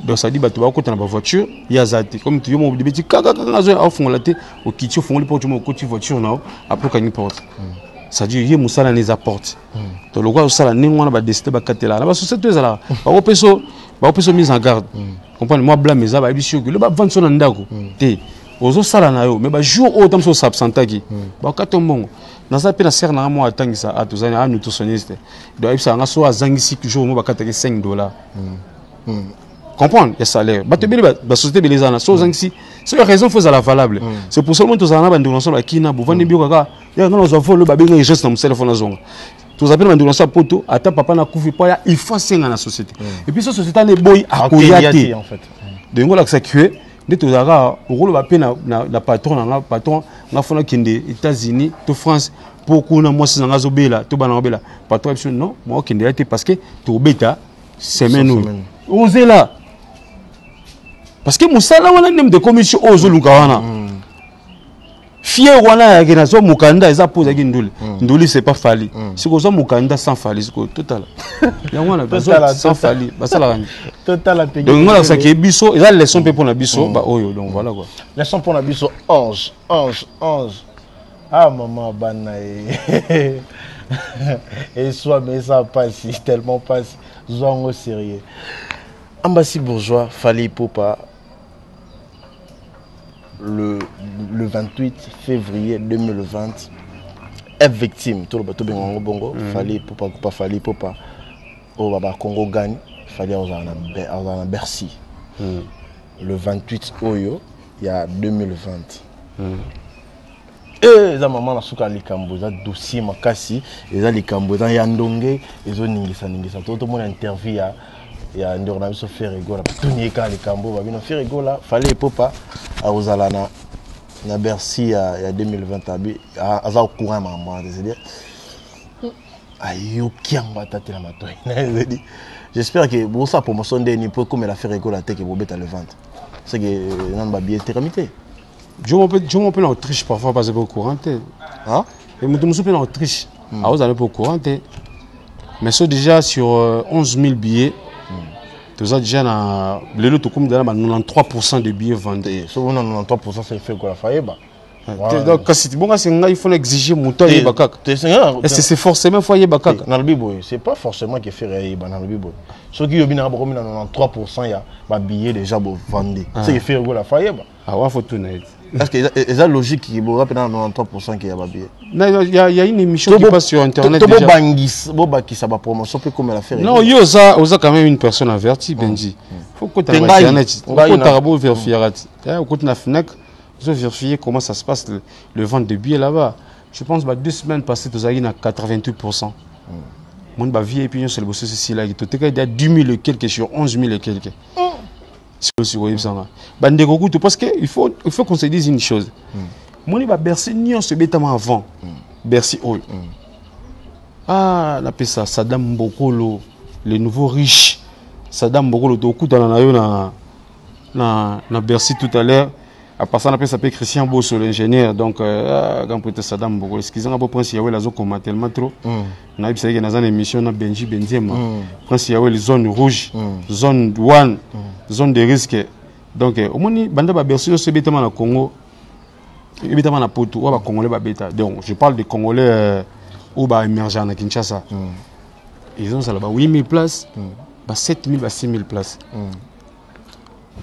Speaker 2: donc ça dit ba tu ba kota na ba voiture ya zati comme tu yo mo de petit kaka zo a fongola te au kiti fongola porte mo koti voiture na après ka ni porte. Ça dit que Moussa les apporte. Donc le gars ça ni on va décider ba katela. La société là. Ba opeso mise en garde. Comprendre moi blâme ça ba bisio que le ba vendre son ndako. Té. Ozo sala na yo mais ba jour autant so s'absentaki. Ba katombo. Na ça pe na ser na moi atangisa atuzani a nutritionniste. Donc ça nga so azangisi jour mo ba kateke $5. Comprendre il y a salaire ba te ba société belezana so zangisi c'est la raison faut la valable c'est pour seulement tous ana bandu ensemble akina bo vandi bio kaka ya ngana zo volo ba benga geste na musele fona zonga tous appelle bandu ensemble poto ata papa na kufi pa ya il faut senga na société et puis cette société ne boy akoyati
Speaker 1: en fait
Speaker 2: de ngola que ça cué de tous ara rolo ba pe na patron na fona kinde États-Unis to France beaucoup na moi singa zo bela to bana bela patron non moi kinde été parce que to beta semaine osez là. Parce que Moussala wana nem de commission ozoluka wana. Fier wana ya genazo mukanda eza pose ki nduli. Nduli c'est pas fali. Si ko zo mukanda sans fali c'est total. Ya wana sans fali, basala rani.
Speaker 1: Total a payé.
Speaker 2: Donc ngala ça ki biso, eza leçon pe pour na biso, ba oyo donc voilà quoi.
Speaker 1: Leçon pour na biso 11. Ah maman bana et soit mais ça passe tellement passe zongo sérieux. Ambassade bourgeois fallait popa le 28 février 2020 est victime. Tout le bateau bien bongo, fallait pas fallait pas au Baba Congo gagne, fallait aux en Bercy. Le 28 Oyo, il y a 2020. Et za maman na suka likambo za dossier makasi, eza likambo za yandonge, ezo ningisa tout mon interview ya ndio na biso faire rigola tunyeka likambo ba bino faire rigola fallait popa auzala na Bercy ya 2020 abi aza au courant maman, c'est-à-dire ayo kiamba tata na matoi. J'espère que bon ça promotion de ni peut comme la faire rigola teke bo beta le 20. C'est que nan ba billet termité.
Speaker 2: Je m'appelle en Autriche parfois parce que au courant.
Speaker 1: Hein?
Speaker 2: Et je m'appelle en Autriche. Ah, vous allez pas au courant. Mais c'est déjà sur 11 000 billets. Tout ça déjà dans le lot comme dans 93% de billets vendus.
Speaker 1: Si on a 93%, c'est fait quoi la faillite.
Speaker 2: Donc c'est bon, il faut exiger mon temps et bakak. C'est forcément foyer bakak.
Speaker 1: Dans le bibo, c'est pas forcément qu'il fait dans le bibo. Ceux qui ont bien 93%, il y a billets déjà vendus. C'est fait quoi la faillite.
Speaker 2: Ah ouais, faut tout net.
Speaker 1: Est-ce que c'est la logique qui est dans 93% qui y a billets?
Speaker 2: Non, il y a une émission qui passe sur internet déjà.
Speaker 1: Promotion peut comme la faire.
Speaker 2: Non, il y a quand même une personne avertie, Benji. Faut que tu aies internet. Faut que tu aies vérifié. Faut que tu aies vérifié comment ça se passe le vente de billets là-bas. Je pense que 2 semaines passées, tu as 88%. Mon vie et puis c'est le boss ici là. Il y a 10 000 et quelques sur 11 000 et quelques. Parce qu'il faut qu'on se dise une chose. Moi, je Bercy, ni on se met avant. Bercy, oh. Ah, on appelle ça Saddam Mbokolo, le nouveau riche. Saddam Mbokolo, tu as na Bercy tout à l'heure. À part ça, on appelle ça Christian Bosso, l'ingénieur. Donc, quand on Saddam Mbokolo, excusez-moi, Prince Yahweh, la zone comment tellement trop. On a vu ça dans une émission, on a Benji Benzema. Prince Yahweh, les zones rouges, zone douane, zone de risque. Donc, au moins, Banda Bercy, on se met dans le Congo. Évidemment, na Poto, ou Congolais babeta. Donc, je parle des Congolais ou émergents à Kinshasa. Ils ont ça là-bas 8 000 places, 7 000, 6 000 places.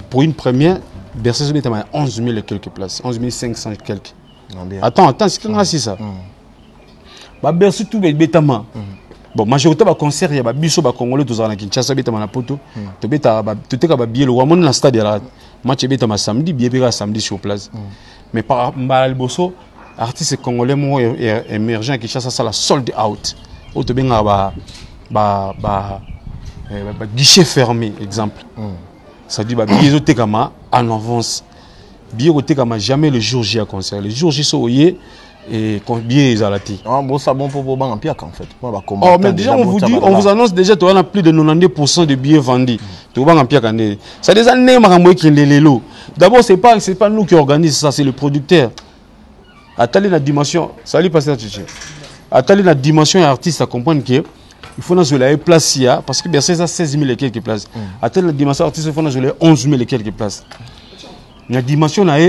Speaker 2: Pour une première, Bercy se met à 11 000 et quelques places, 11 500 et quelques. Attends, c'est quand c'est ça. Bercy tout bétama. Bon, majorité de concert, il y a des Congolais tous à Kinshasa, bétama na Poto. Tu te as billet le roi, mon stade là. Match bétama samedi, billet samedi sur place. Mais par Mbalboso, artiste congolais émergent qui chasse ça la sold out. Au te bien guichet fermé exemple. Ça dit billet au tekama en avance. Billet au tekama jamais le jour J à concert. Le jour J soyez et billet ils allaient.
Speaker 1: Ah bon ça bon pour en piak en fait.
Speaker 2: Oh mais déjà on vous dit, on vous annonce déjà tu as plus de 90% de billets vendus. Tu vas en piak en ça des années maramboy qui les lots. D'abord c'est pas nous qui organisons ça, c'est le producteur. Attendez la dimension, salut pasteur Chichi. Attendez la dimension artiste à comprendre que il faut nous la place là parce que Bercy ça 16 000 et quelques places. Attendez la dimension artiste il faut nous la 11 000 et quelques places. La dimension là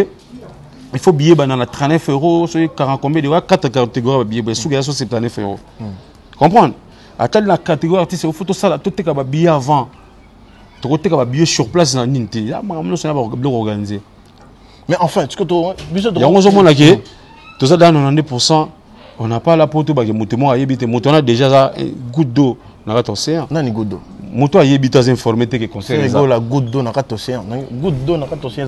Speaker 2: il faut billet dans 39 €, sur 40 combien de 4 catégories billet, sous 79 €. Comprendre? Attendez la catégorie artiste il faut tout ça là tout est billet avant. Tu as billet sur place dans Ninti.
Speaker 1: Mais enfin, tu
Speaker 2: il y a un moment là qui tout ça dans 90%, on n'a pas la pote ba moto a yebité moto on a déjà une goutte d'eau dans l'océan.
Speaker 1: Non, une goutte d'eau.
Speaker 2: Moto a yebité informé que conseil
Speaker 1: la goutte d'eau dans l'océan. Goutte d'eau dans l'océan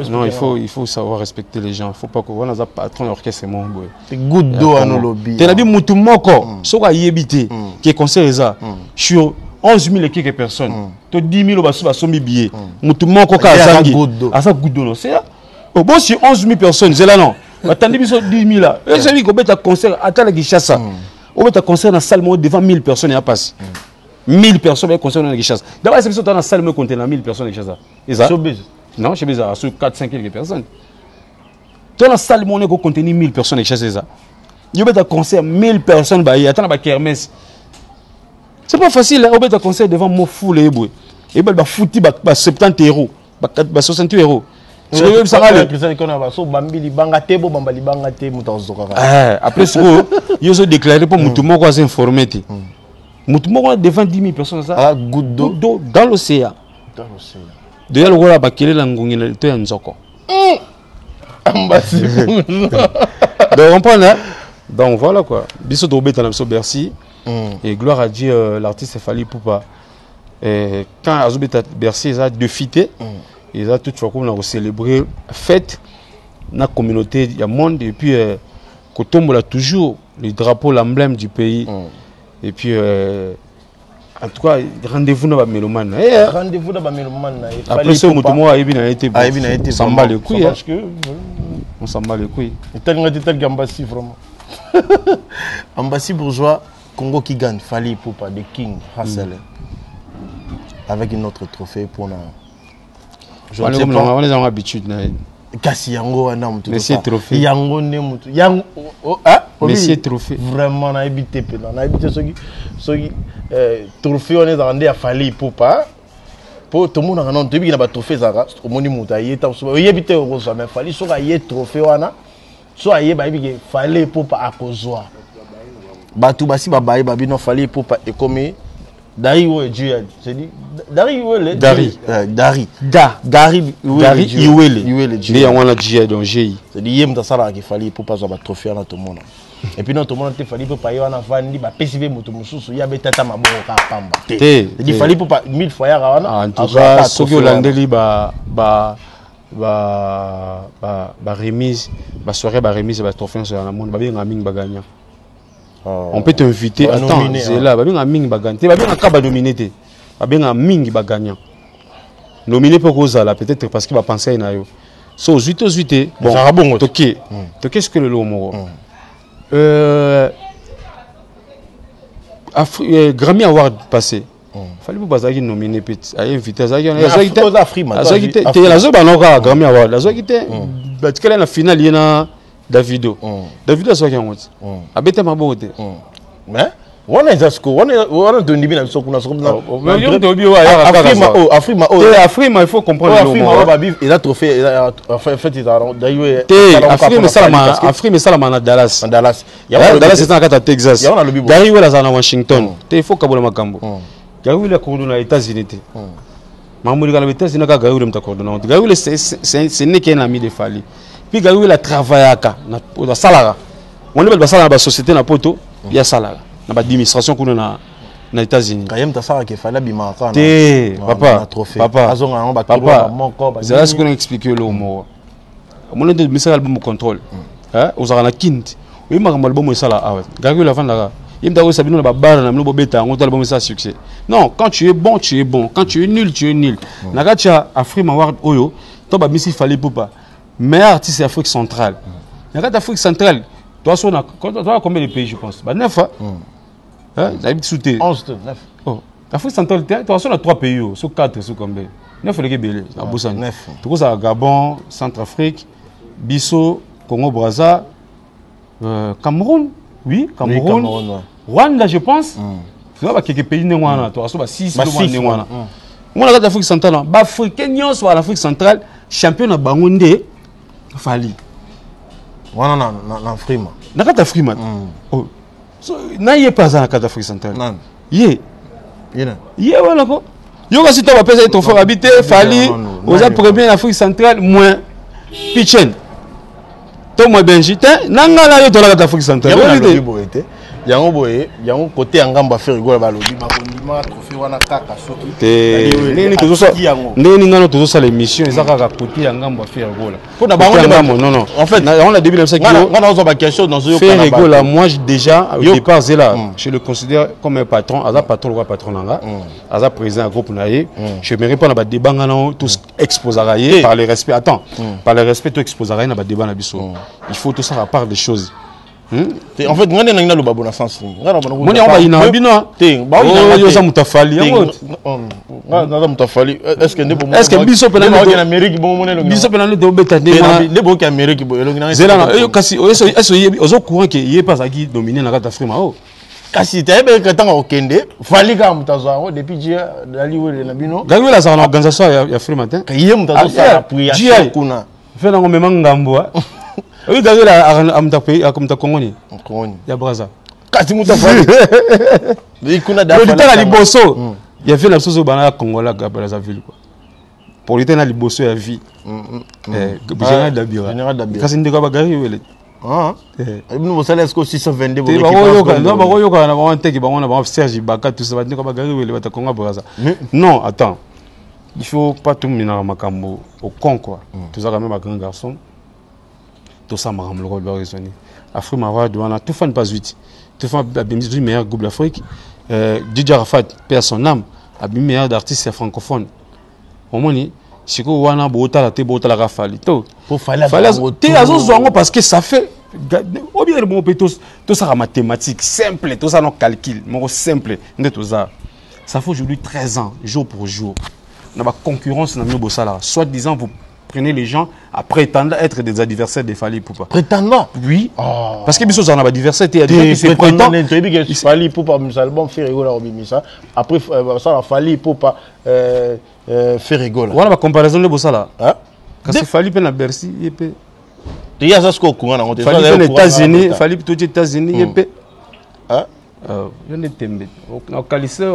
Speaker 2: non, il faut savoir respecter les gens. Il faut pas que on a patron d'orchestre mon boy.
Speaker 1: Goutte d'eau à nos lobbies.
Speaker 2: Tu as dit moto moko, so a yebité que conseil ça sur 11 000 et quelques personnes. Tu 10 000 au sommi billet. Moto moko ka zangi. Asa goutte d'eau c'est ça. Au bon si 11 000 personnes, c'est là non. Attendez, biso 10 000 là. Et c'est lui qui bet un concert à la Kinshasa. On bet un concert dans la salle devant 1000 personnes et à passe. 1000 personnes et concert dans la Kinshasa. D'abord c'est dans la salle me contenant 1000 personnes à Kinshasa. Et ça non, je bizarre sur 4 5 quelques personnes. Dans la salle mon égo contenir 1000 personnes à Kinshasa ça. Il bet un concert 1000 personnes bah attends la kermesse. C'est pas facile, on bet un concert devant mo foule et boy. Et bah fouti bah 70 €, bah 60 €.
Speaker 1: Après
Speaker 2: ils ont déclaré pour Moutoumoko à s'informer. Moutoumoko devant 10 000 personnes ça.
Speaker 1: Goutte d'eau
Speaker 2: dans l'océan. Déjà le roi a bakélé la ngongé le temps nzoko.
Speaker 1: Ambassi bourgeois.
Speaker 2: Donc on prend là. Donc voilà quoi. Biso to beta na biso Bercy. Et gloire à Dieu, l'artiste Fally Ipupa. Et quand Azobeta Bercy, ils ont défité. Ils ont tout fois qu'on a célébré fête dans la communauté, il y a monde. Et puis, quand on a toujours le drapeau, l'emblème du pays. Et puis, en tout cas, rendez-vous dans la mélomane.
Speaker 1: Rendez-vous dans la mélomane.
Speaker 2: Après ce moment, il a été bon. On s'en bat les couilles. On s'en bat les couilles.
Speaker 1: Tel Ambassi, vraiment. Ambassi bourgeois, Congo qui gagne, Fally Ipupa, The King, Hassel. Avec une autre trophée pour nous.
Speaker 2: On est en habitude.
Speaker 1: Kasi yango wana mutu.
Speaker 2: Monsieur trophée.
Speaker 1: Yango ne mutu. Yango
Speaker 2: Monsieur trophée.
Speaker 1: Vraiment na habité pe na habité soki trophée on est en à Fally Ipupa. Pour tout le monde non to bi na ba trophée zaka omoni mutu ayeta so yebite okozwa mais Fally soka ye trophée wana so aye ba bi Fally Ipupa akozwa. Batu basi babaye babino Fally Ipupa et comme Dari Iwele, j'ai dit Dari Iwele. Dari Iwele.
Speaker 2: Il y a un G donc GI.
Speaker 1: C'est dit yem tasara qui Fally Ipupa za ba trophée na tout le monde. Et puis notre monde te Fally Ipupa yo na vandi ba PCV moto mususu ya betata maboko ka pamba. C'est dit Fally Ipupa 1000 fois ya wana.
Speaker 2: En tout cas, ce que landeli ba remise, ba soirée ba remise ba trophée sur la monde ba bien ngaming ba gagnant. On peut t'inviter. Attends, c'est là. Babin a ming bagante. Babin a kaba nominé. Babin a ming bagagnan. Nominé pour cause là, peut-être parce qu'il va penser à une. So 8 bon. Toké. Toké ce que le lomo. Grammy Award passé. Fallait pas bazagi nominé petit. A invité Azagi. Azagi. T'es la zoba non Grammy Award. Azagi t'es. Parce la finale il y a Davido. Davido soit qui monte. Abete ma beauté.
Speaker 1: Mais on est jusqu'au on est de Nibina sur kuna sur na.
Speaker 2: Afrima il faut comprendre le mot.
Speaker 1: Il a trophée en fait il a d'ailleurs
Speaker 2: Afrima Salama na Dallas. Dallas c'est en Canada Texas. D'ailleurs là à Washington. Il faut kabola makambo. Gaoui la coordonne aux États-Unis. Mamoudi la États-Unis ka Gaoui le coordonne. Gaoui c'est n'est qu'un ami de Fally. Puis Gaoui la travaillaka na salaire. On est basé dans la société na poto, il y a salaire. Na ba administration qu'on a na États-Unis.
Speaker 1: Kayem ta salaire que Fally bimaka.
Speaker 2: Papa. C'est ce qu'on a expliqué le mot. On a de message album contrôle. Hein, aux arana kint. Oui, ma album ça là. Gaoui la fin là. Il me dit Sabino la barre na mlo beta, on album ça succès. Non, quand tu es bon, tu es bon. Quand tu es nul, tu es nul. Na gacha Afrima Award oyo, to ba misi Fally Ipupa. Meilleur artiste d'Afrique centrale. Regarde l'Afrique centrale. Toi, combien de pays, je pense? 9. Hein?
Speaker 1: 11, 9.
Speaker 2: Oh. L'Afrique centrale, toi, on a 3 pays, sur 4, sur combien? 9, il y a 9. Tu vois, Gabon, Centrafrique, Bissau, Congo-Brazza, Cameroun. Oui, Cameroun. Rwanda, je pense. Tu vois, quelques pays, tu vois, 6, on a l'Afrique centrale. Africain, soit l'Afrique centrale, champion de Bangonde. Fally.
Speaker 1: Non, Afrima.
Speaker 2: Nakata Afrima. Oh. So, na yé pas à Nakata Afrique centrale. Non. Yé. Voilà quoi. Yo aussi tu vas payer ton frère habiter Fally aux premiers en Afrique centrale moins Pichen. Toi moi Benjita, nanga yo to la Afrique centrale.
Speaker 1: Yango boye, yango côté angamba faire rigolo balobi bakondima trophée wana kaka soki.
Speaker 2: Nini ngano tozo sa l'émission ezaka côté angamba faire rigolo.
Speaker 1: Pour na bango
Speaker 2: non. En fait, on a début de ça
Speaker 1: ngana ozo ba question dans ce
Speaker 2: faire rigolo. Moi déjà au départ c'est là, je le considère comme un patron, aza patron le patron nanga, aza président groupe naé. Je me réponds na ba débat ngana tous exposeraye par le respect. Attends, par le respect tout exposeraye na ba débat na biso. Il faut tout ça à part des choses.
Speaker 1: En fait, on a le babou dans sens.
Speaker 2: On a une bino. Yosa mutafali.
Speaker 1: Est-ce que
Speaker 2: est-ce que biso penana
Speaker 1: en Amérique bon monnaie
Speaker 2: biso penana de beta
Speaker 1: ne bon qu'Amérique bon
Speaker 2: zela kasi est-ce ozo courant que yé pas aki dominer na kata Afrima oh
Speaker 1: kasi tabe que tant okende Fally ka mutazo depuis dia dali wele na bino
Speaker 2: gawe la sana organisation ya Afrima matin
Speaker 1: yé mutazo ça pour ya kuna
Speaker 2: fait na ngomema ngambo oui gawe la amta pays akomta Kongoni ya Braza
Speaker 1: kasi mutafali
Speaker 2: mais kuna da la liboso il y avait la chose bana Congola Brazzaville quoi pour l'été na liboso ya vie général d'Abira kasi ndeko bagari wele
Speaker 1: nous ça laisse aussi 622
Speaker 2: ba yoka na ba teki ba na ba Serge Baka tout ça ndeko bagari wele bata konga braza non attends il faut pas tout mina makambo au con quoi tout ça quand même un grand garçon tout ça m'a ramené le rôle de raisonner Afrique Maroc douana tout fan pas 8 tout fan du meilleur groupe d'Afrique Didier Arafat perd son âme abi meilleur d'artiste francophone au moins si ko wana bota la te bota la rafali to
Speaker 1: pour fallait
Speaker 2: te azozwango parce que ça fait au bien bon tout ça en mathématiques simple tout ça non calcul mon simple de tout ça ça fait aujourd'hui 13 ans jour pour jour on a la concurrence dans nos bossala soit disant vous prenez les gens à prétendre être des adversaires des Fally Ipupa
Speaker 1: prétendant
Speaker 2: oui parce que biso on a adversité il y a des gens qui se prétendent
Speaker 1: Fally Ipupa album fait rigoler obimisa après ça Fally Ipupa fait rigoler
Speaker 2: voilà la comparaison de bossala hein quand c'est Fally pe na Bercy yepé
Speaker 1: il y a ça ce qu'on courant on
Speaker 2: Fally aux États-Unis Fally aux États-Unis yepé hein je ne t'aime pas calissé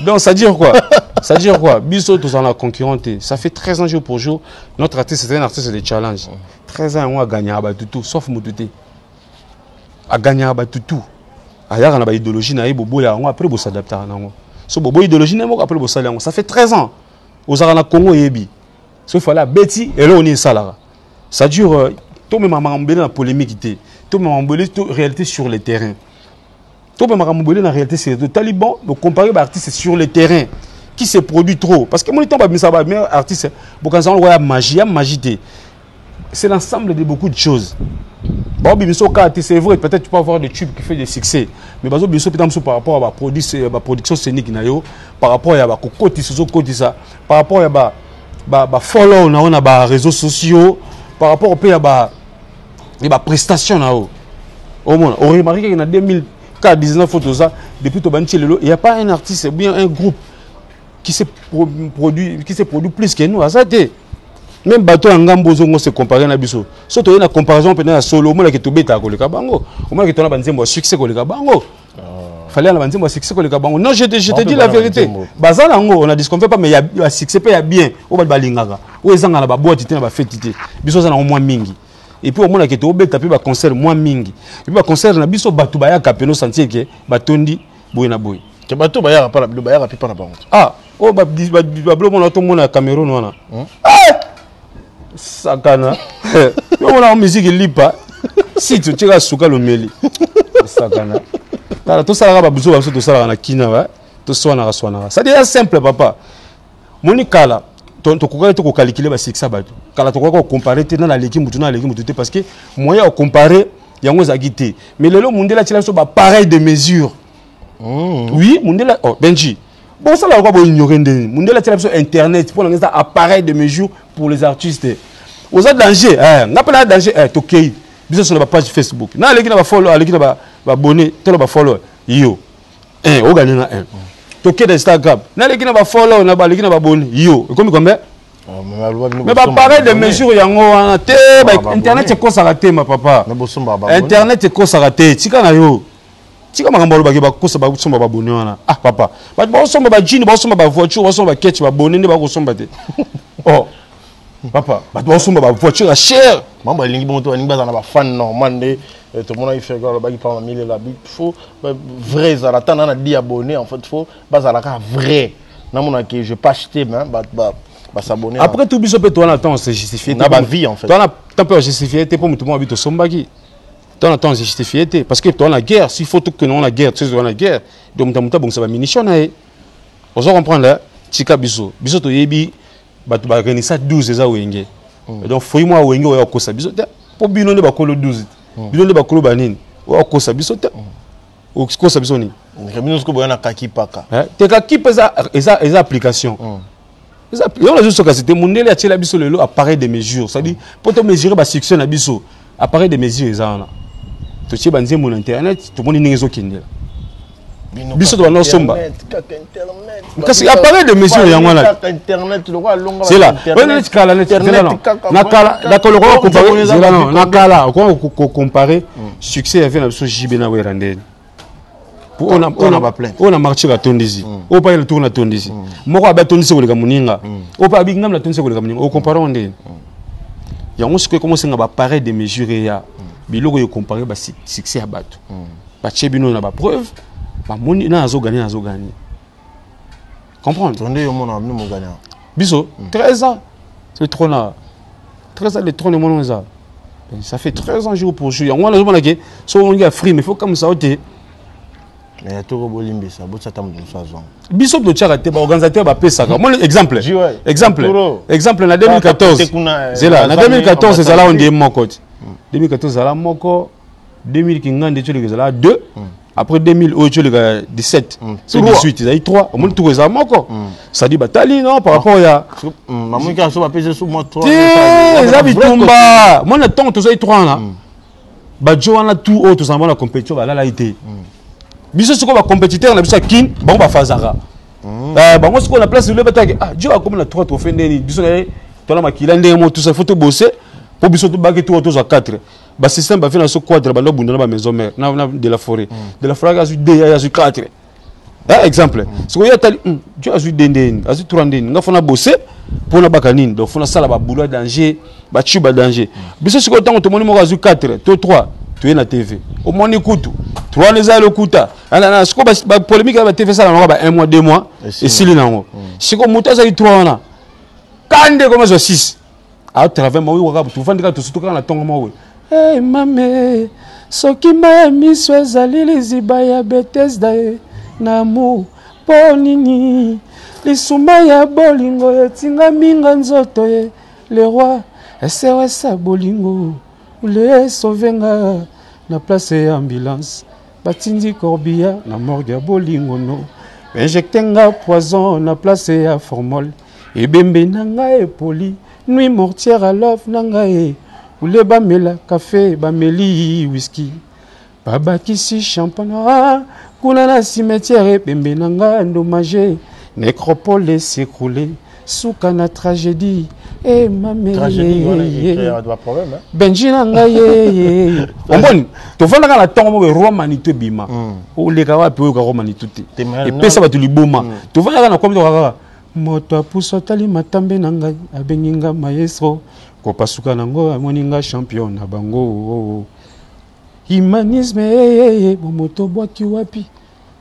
Speaker 2: donc ça dit quoi ça dit quoi biso tous en a concurrenté ça fait 13 ans jour pour jour notre artiste c'est un artiste de challenge 13 ans on a gagné à tout sauf Moutouté a gagné à tout ailleurs on a ba idéologie na bobo ya on après bo s'adapter na ngo so bobo idéologie na mo après bo saler ça fait 13 ans aux arana Congo yebi so il fallait Betty et là on est salara ça dure tout même mambelé dans polémique tout même mambelé tout réalité sur le terrain tout même mambelé dans réalité c'est le Taliban de comparer les artistes sur le terrain qui se produit trop parce que mon temps ba meilleur artiste beaucoup ça on magie c'est l'ensemble de beaucoup de choses bon biso c'est vrai peut-être tu peux avoir des tubes qui fait des succès mais bazo biso peut-être par rapport à la production scénique na yo par rapport à ba kokoti ça par rapport à ba follow na on a ba réseaux sociaux par rapport au pays à ba prestations na yo au moins on remarque qu'il y a 2019 photos ça depuis to banti lelo il y a pas un artiste bien un groupe qui se produit plus que nous à ça même bateau en Gambozongo se comparer na biso surtout il y a une comparaison peut-être solo au moins que to beta ko le kabango au moins que to na banzembo succès ko le kabango fallait na banzembo succès ko le kabango non je te dis la vérité bazala ngo on a dit qu'on fait pas mais il y a succès pas il y a bien au ba balingaka o ezanga na ba boîte na ba fête biso za na au moins mingi et puis au moins que to beta pe ba concert moins mingi et puis ba concert na biso batu ba ya kapeno sentir que batondi boy na boy
Speaker 1: que bateau bayara pas la bayara pipa na bango
Speaker 2: ah oh ba blo mon auto mon Cameroun wana sakana yo mona musique lipa si tu tira suka lo meli sakana tala to sala ba buzo ba to sala na kina wa to swana ça déjà simple papa moni kala to ko calculer ba siksa ba kala to ko comparer te na l'équipe mutu na l'équipe mutu parce que moyen à comparer yango za gité mais lelo mundela tila so ba pareil de mesure oui mundela oh Benji bon ça là quoi bon ignorer ndeni mundela tila so internet pour ça appareil de mesure pour les artistes aux danger n'a pas danger tokei biso sur la page Facebook na leki na ba follow leki na ba abonné tolo ba follow yo o gagner na tokei d'Instagram na leki na ba follow na ba leki na ba abonné yo comme combien mais ba pareil de mesure yango wana te internet c'est quoi raté ma papa internet c'est quoi raté tika na yo tika makambo ba ko ba somba ba abonné wana ah papa ba somba ba jean ba somba ba voiture ba somba ba ketch ba abonné ne ba ko somba te oh papa ba somba ba voiture à cher
Speaker 1: mamba lingi bon to ni baza na ba fan normal de tout le monde il fait quoi ba qui parle mille la big faut vrai ça attend na 10 abonnés en fait faut baza la vrai na mona que je pas acheter ben ba s'abonner
Speaker 2: après tout biso pe toi na temps c'est justifié
Speaker 1: na ba vie en fait
Speaker 2: toi na temps peut justifier pour tout le monde habite somba qui toi na temps c'est justifié parce que toi la guerre s'il faut tout que non la guerre tu sais la guerre donc muta bon ça va munition na on va comprendre là tika biso to yebi batu ba renisa 12 eza wenge donc foi moi wenge o yakosa biso te po bino ne bakolo 12 bino ne bakolo banini o yakosa biso te o kosa biso ni
Speaker 1: bino sko boyana kaki paka
Speaker 2: te kaki pesa eza application eza on a juste que c'était mondele a tela biso lelo appareil de mesure ça dit pour te mesurer ba succès na biso appareil de mesure eza na to tie banze mon internet to moni ningezo kindela biso to na somba kasi appareil de mesure yango na
Speaker 1: internet le roi longa
Speaker 2: c'est là on est kala internet na kala d'accord le roi comparer na kala on comparer succès avec na biso JB na werande on a marché à Tondisi. On pas le tour à Tondisi. Moi, à Tondisi, on est moninga. On pas big nam la Tondisi, on est moninga. On compare on est. Il y a un ce que commence à pareil des mesures et ya. Biloko yo comparer ba succès à bateau. Ba chebino na ba preuve. Ba moni na azo gagner. Comprendre.
Speaker 1: Tondé yo mon amené mon gagnant.
Speaker 2: Biso 13 ans. C'est trop là. 13 ans les trônes mon ça. Ça fait 13 ans jour pour jour. On a le que so on a free mais faut comme ça oté.
Speaker 1: Mais tout bolimbi ça, bo ça tam de façon.
Speaker 2: Biso de charité ba organisateur ba pesa. Mon exemple na 2014. C'est là, na 2014 c'est là on dit mon côté. 2014 c'est là mon côté. 2000 qui ngande tu les là 2. Après 2000 tu les 17. C'est 18, il y a 3. On monte tout ça mon côté. Ça dit batali non par rapport à
Speaker 1: maman qui so ba peser sous moi 3.
Speaker 2: Ça bitumba. Moi na temps tout ça 3 là. Ba joana tout autre ça la compétition ba là été. Biso siko ba compétiteur na biso kin bango ba fazara bango siko na place le bataki Dieu a comme na 3 trophées ndeni biso na to la makila ndemo tout ça faut te bosser pour biso to baguer tout auto 4 ba système ba fait na so quadre ba lobu na ba maison mère na de la forêt a su 2 a su 4 exemple siko ya tali Dieu a su ndeni a su 3 ndeni nga fona bosser pour na bakanine donc fona sala ba boulot danger ba chuba danger biso siko tango to moni mo a su 4 to 3 tu es na TV au moins écoute 3 les a le kuta ana siko ba polémique ba TV ça na ba 1 mois 2 mois et sili nango siko muta za 3 na kande comme ça 6 à travers moi waka tu fandi ka to surtout kana tongo moi hey mame soki ma miso ezali liziba ya Bethesda na mu ponini lisuma ya bolingo etinga minga nzoto ye le roi SOS bolingo le sauvenga na place ya ambulance batindi corbia na morgue ya bolingo no injectenga poison na place ya formol ebembe nanga epoli nuit mortière à love nanga ule bamela café bameli whisky babakisi champagne kuna na cimetière ebembe nanga endommagé nécropole s'écrouler souka na tragédie eh mamé
Speaker 1: tragédie on a doit problème
Speaker 2: benjina ngaye omboni to fanda kana tongo mo roi manito bima o leka wa pe o ka roi manito te et pesa ba to liboma to fanda kana komito kaka moto apuso tali matambe nanga abenginga maestro ko pasuka nango amoninga champion na bango humanisme moto boaki wapi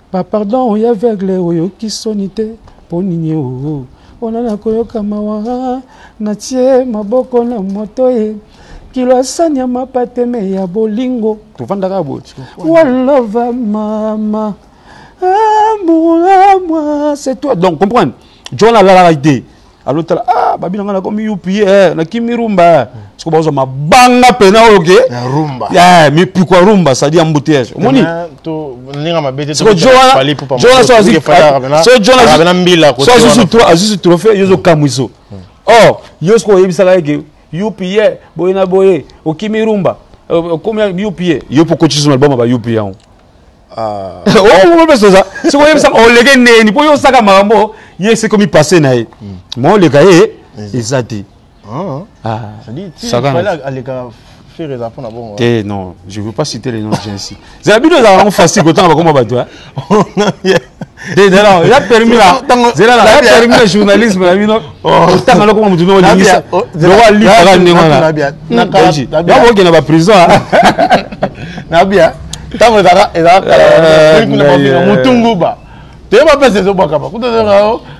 Speaker 2: pa pardon ya aveugle oyo kisonite ponini o onana koyoka mawa na tie maboko na moto ye kilo asanya mapateme ya bolingo tofandaka boti one love mama moi c'est toi donc comprendre John a la idée alors babi na comme UPI na kimirumba parce que bazo mabanga pena oke
Speaker 1: rumba
Speaker 2: mais puis quoi rumba ça dit embouteillage moni
Speaker 1: to ninga mabete
Speaker 2: to fali pour pas so John mbila ko so trophée yozo kamwiso oh yosko yebisala ke UPI boyina boye okimirumba comme UPI yopo coaches na album ba UPI on oh mais ça c'est quoi ça on les gagner ni pour yo saka marambo c'est comme il passait nae moi les gars ezati
Speaker 1: ça dit ça va aller faire les enfants bon
Speaker 2: non je veux pas citer les noms de gens ici c'est l'habitude d'avoir facile autant comme bateau il a permis là c'est là il a permis le journalisme là non autant alors comme tu me dis ça le roi lui parle n'est là là on va en prison
Speaker 1: nabia tango ezaka mutunguba teba pese zo baka ba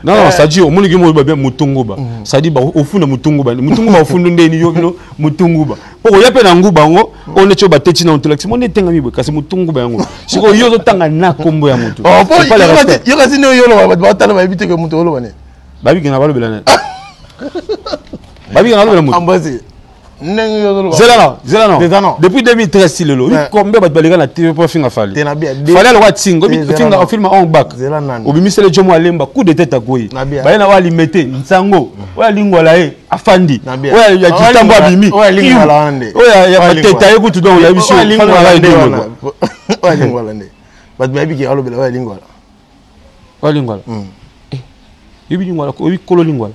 Speaker 2: non ça dit au monde qui mo ba bien mutunguba ça dit ba ofuna mutunguba ofundu ndeni yo bino mutunguba poko yape na nguba ngo on echo ba teti na intellect mo netenga mibwe kasi mutunguba yango siko yo zo tanga na kombo ya mutu
Speaker 1: c'est pas le respect yo kasi ne yo lo ba tala ba ebite ke mutu lo bane
Speaker 2: babi kina balo belane babi kina balo mutu
Speaker 1: ambazi
Speaker 2: Zelano. Depuis 2013, il est combien de balles na TV pour finir fallait. Fallait le watching, finir au film en back. Au bimise le jomo alemba coup de tête à goi. Ba na wali mete nsango. Oya lingwala e afandi. Oya ya kitambo abimi.
Speaker 1: Oya lingwala ande.
Speaker 2: Oya ya tete ayo kutu donc ya biso.
Speaker 1: Oya lingwala ande. Ba baby ki alo bela oya lingwala.
Speaker 2: Oya lingwala. Yibi lingwala ko kolo lingwala.